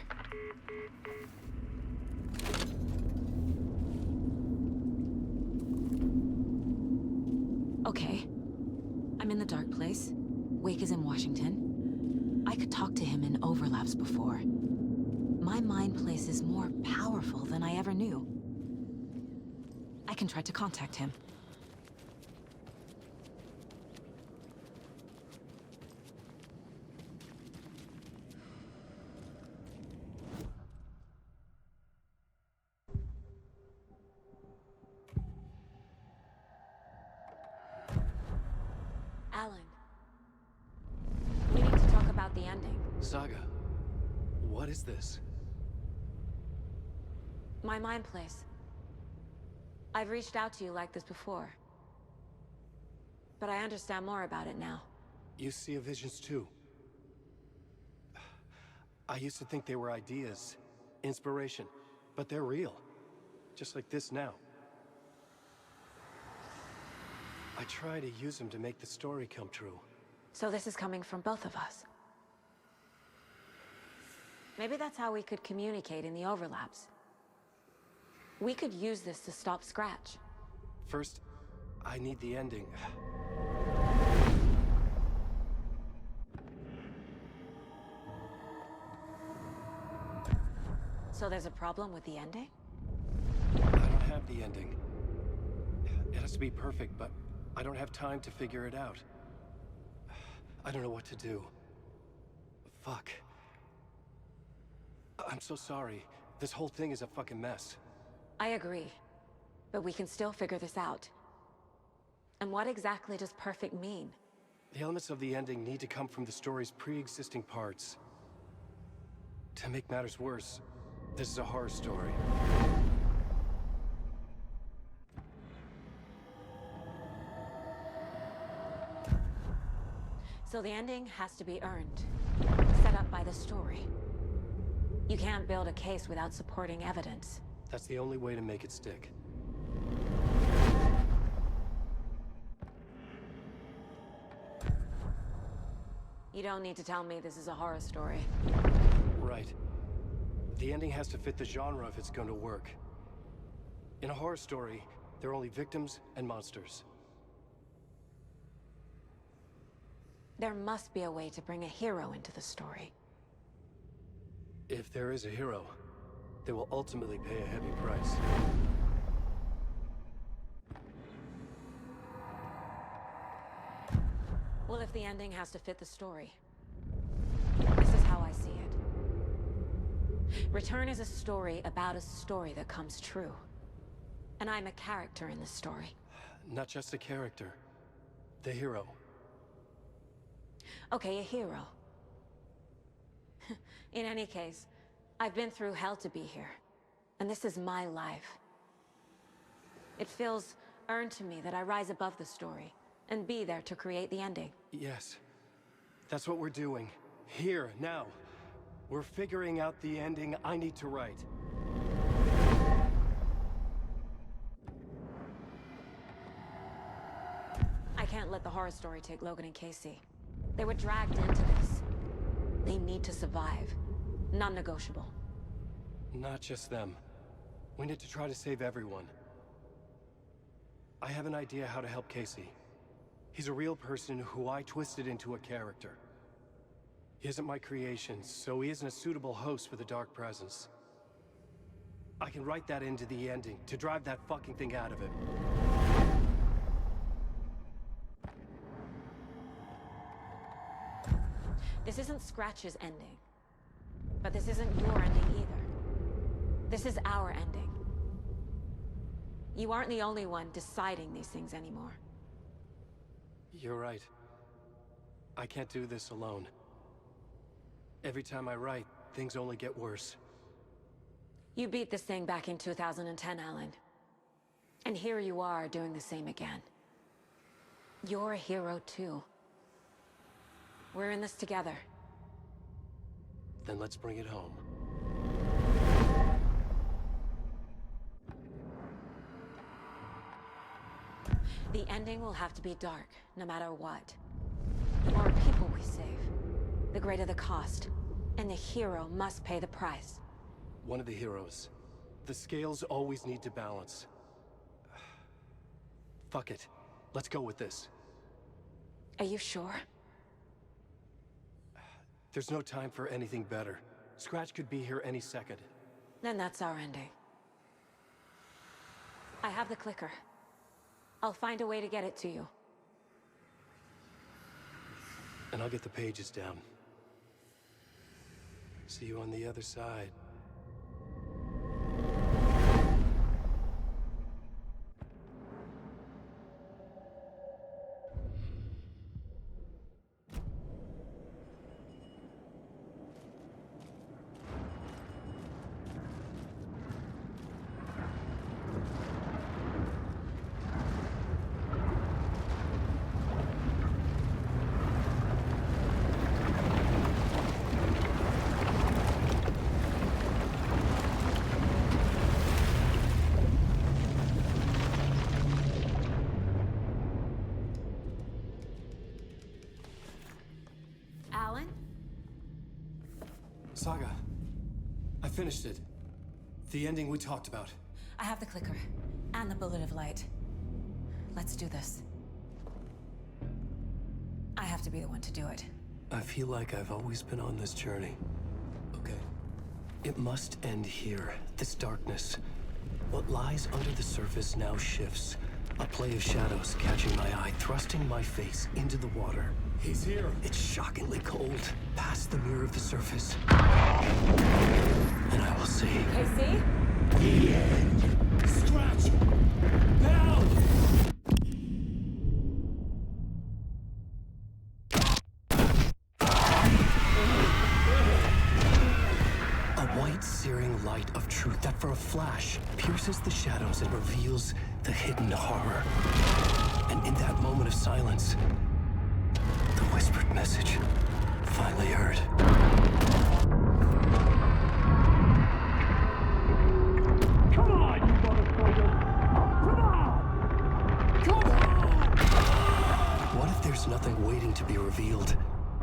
Okay. I'm in the dark place. Wake is in Washington. I could talk to him in overlaps before. My mind place is more powerful than I ever knew. I can try to contact him. Alan. We need to talk about the ending. Saga, what is this? My mind place. I've reached out to you like this before. But I understand more about it now. You see visions too. I used to think they were ideas, inspiration, but they're real. Just like this now. I try to use them to make the story come true. So this is coming from both of us. Maybe that's how we could communicate in the overlaps. We could use this to stop Scratch. First, I need the ending. So there's a problem with the ending? I don't have the ending. It has to be perfect, but I don't have time to figure it out. I don't know what to do. Fuck. I'm so sorry. This whole thing is a fucking mess. I agree. But we can still figure this out. And what exactly does perfect mean? The elements of the ending need to come from the story's pre-existing parts. To make matters worse, this is a horror story. So the ending has to be earned. Set up by the story. You can't build a case without supporting evidence. That's the only way to make it stick. You don't need to tell me this is a horror story. Right. The ending has to fit the genre if it's going to work. In a horror story, there are only victims and monsters. There must be a way to bring a hero into the story. If there is a hero, they will ultimately pay a heavy price. Well, if the ending has to fit the story, this is how I see it. Return is a story about a story that comes true. And I'm a character in this story. Not just a character. The hero. Okay, a hero. In any case, I've been through hell to be here. And this is my life. It feels earned to me that I rise above the story and be there to create the ending. Yes. That's what we're doing. Here, now. We're figuring out the ending I need to write. I can't let the horror story take Logan and Casey. They were dragged into this. They need to survive. Non-negotiable. Not just them. We need to try to save everyone. I have an idea how to help Casey. He's a real person who I twisted into a character. He isn't my creation, so he isn't a suitable host for the Dark Presence. I can write that into the ending to drive that fucking thing out of him. This isn't Scratch's ending. But this isn't your ending either. This is our ending. You aren't the only one deciding these things anymore. You're right. I can't do this alone. Every time I write, things only get worse. You beat this thing back in 2010, Alan. And here you are doing the same again. You're a hero too. We're in this together. Then let's bring it home. The ending will have to be dark, no matter what. The more people we save, the greater the cost. And the hero must pay the price. One of the heroes. The scales always need to balance. Fuck it. Let's go with this. Are you sure? There's no time for anything better. Scratch could be here any second. Then that's our ending. I have the clicker. I'll find a way to get it to you. And I'll get the pages down. See you on the other side. Alan? Saga, I finished it. The ending we talked about. I have the clicker. And the bullet of light. Let's do this. I have to be the one to do it. I feel like I've always been on this journey. Okay. It must end here, this darkness. What lies under the surface now shifts. A play of shadows catching my eye, thrusting my face into the water. He's here. It's shockingly cold, past the mirror of the surface. And I will see. Casey? The end. Scratch! Down! A white, searing light of truth that for a flash pierces the shadows and reveals the hidden horror. And in that moment of silence, the whispered message finally heard. Come on, you motherfucker! Come on! Come on! What if there's nothing waiting to be revealed?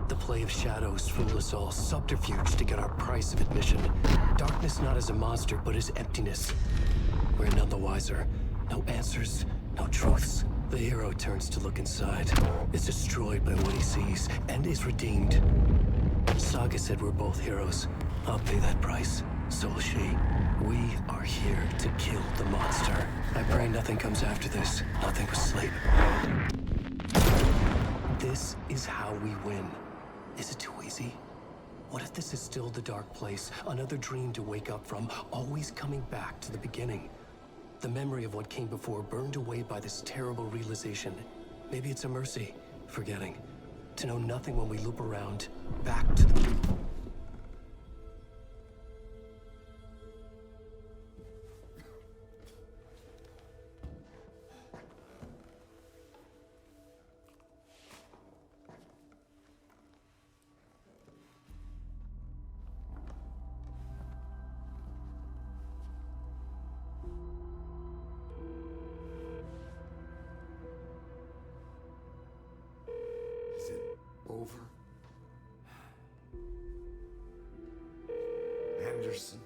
The play of shadows fool us all, subterfuge to get our price of admission. Darkness not as a monster, but as emptiness. We're none the wiser. No answers, no truths. The hero turns to look inside, is destroyed by what he sees, and is redeemed. Saga said we're both heroes. I'll pay that price. So will she. We are here to kill the monster. I pray nothing comes after this. Nothing but sleep. This is how we win. Is it too easy? What if this is still the dark place? Another dream to wake up from, always coming back to the beginning. The memory of what came before burned away by this terrible realization. Maybe it's a mercy, forgetting. To know nothing when we loop around, back to the... Is it over? Anderson?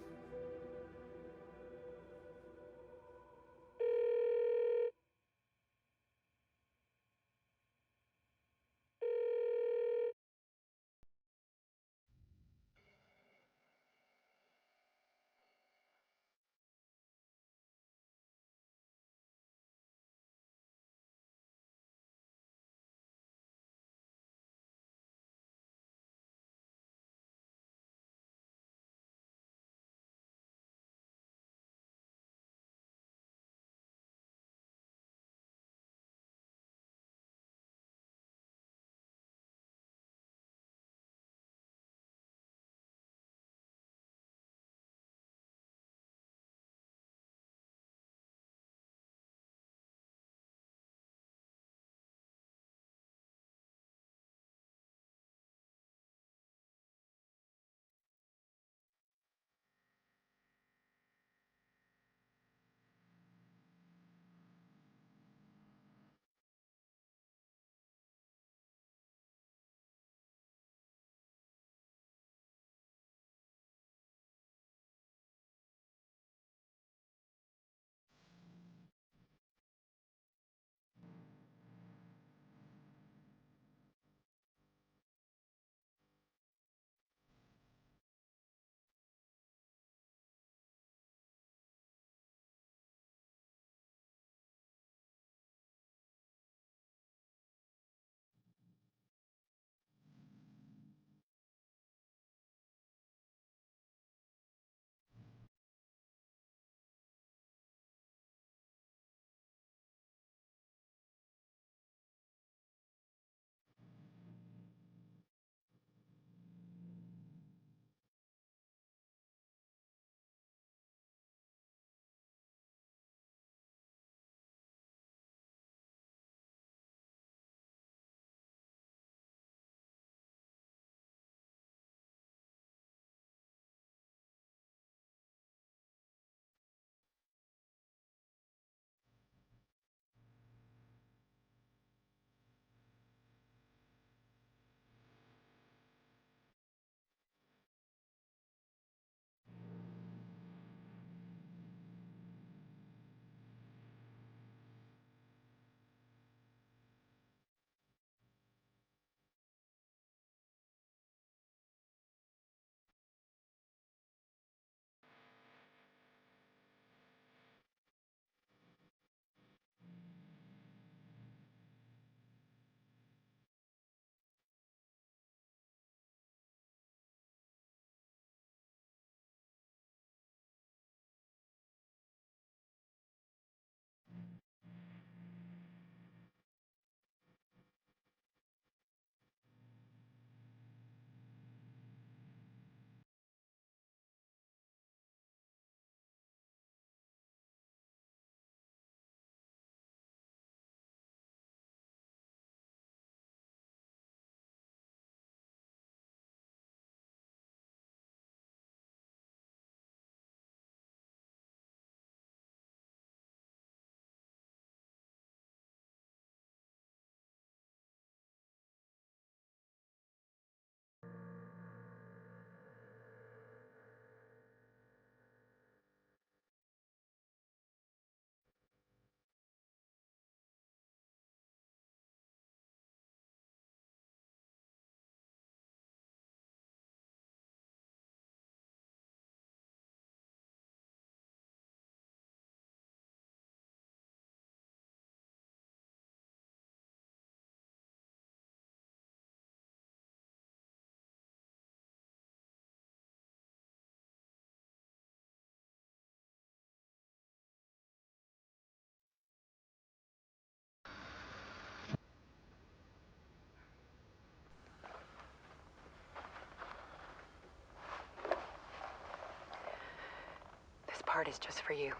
part is just for you.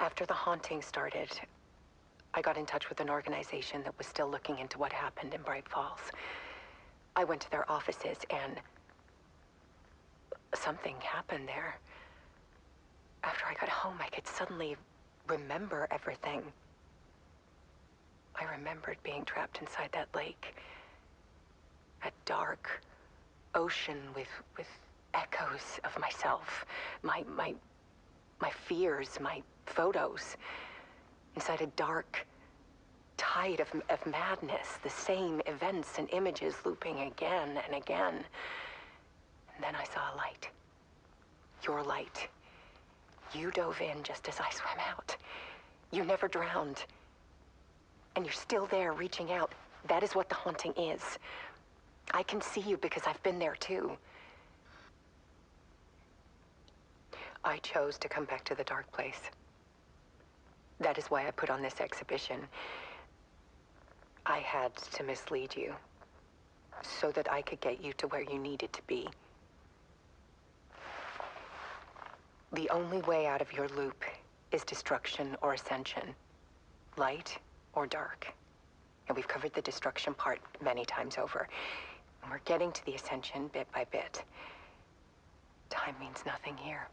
After the haunting started, I got in touch with an organization that was still looking into what happened in Bright Falls. I went to their offices and something happened there. After I got home, I could suddenly remember everything. I remembered being trapped inside that lake. A dark ocean with echoes of myself. My fears, my photos. Inside a dark tide of madness. The same events and images looping again and again. And then I saw a light. Your light. You dove in just as I swam out. You never drowned. And you're still there reaching out. That is what the haunting is. I can see you because I've been there too. I chose to come back to the dark place. That is why I put on this exhibition. I had to mislead you so that I could get you to where you needed to be. The only way out of your loop is destruction or ascension. Light or dark. And we've covered the destruction part many times over. And we're getting to the ascension bit by bit. Time means nothing here.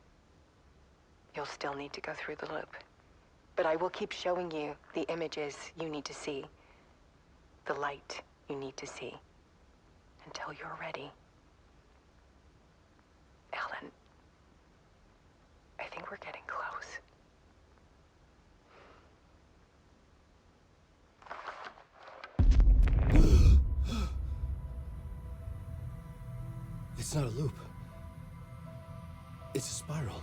You'll still need to go through the loop. But I will keep showing you the images you need to see. The light you need to see. Until you're ready. Alan, I think we're getting close. It's not a loop. It's a spiral.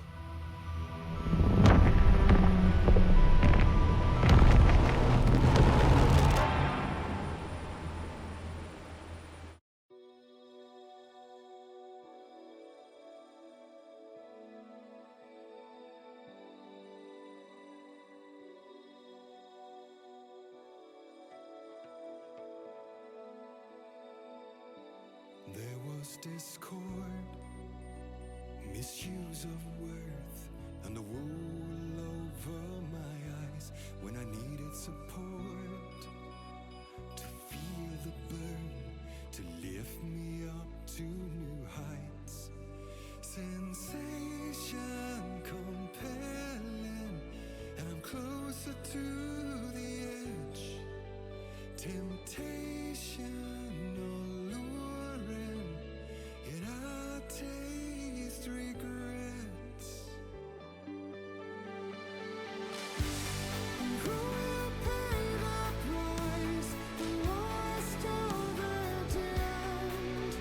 There was discord, misuse of worth, and the wool over my eyes when I needed support. To feel the burn, to lift me up to new heights. Sensation compelling, and I'm closer to the edge. Temptation alluring, yet I taste regrets. And who will pay the price, the lost or the damned?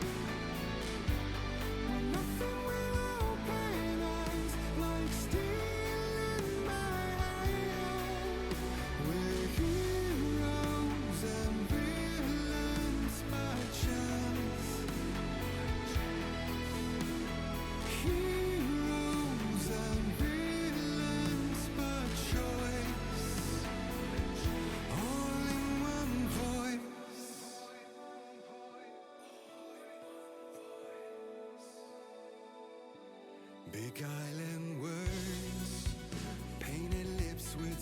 When nothing will open eyes, like steel in my hand. We're heroes and villains by chance. Heroes and villains by choice. All in one voice. Beguiling words, painted lips with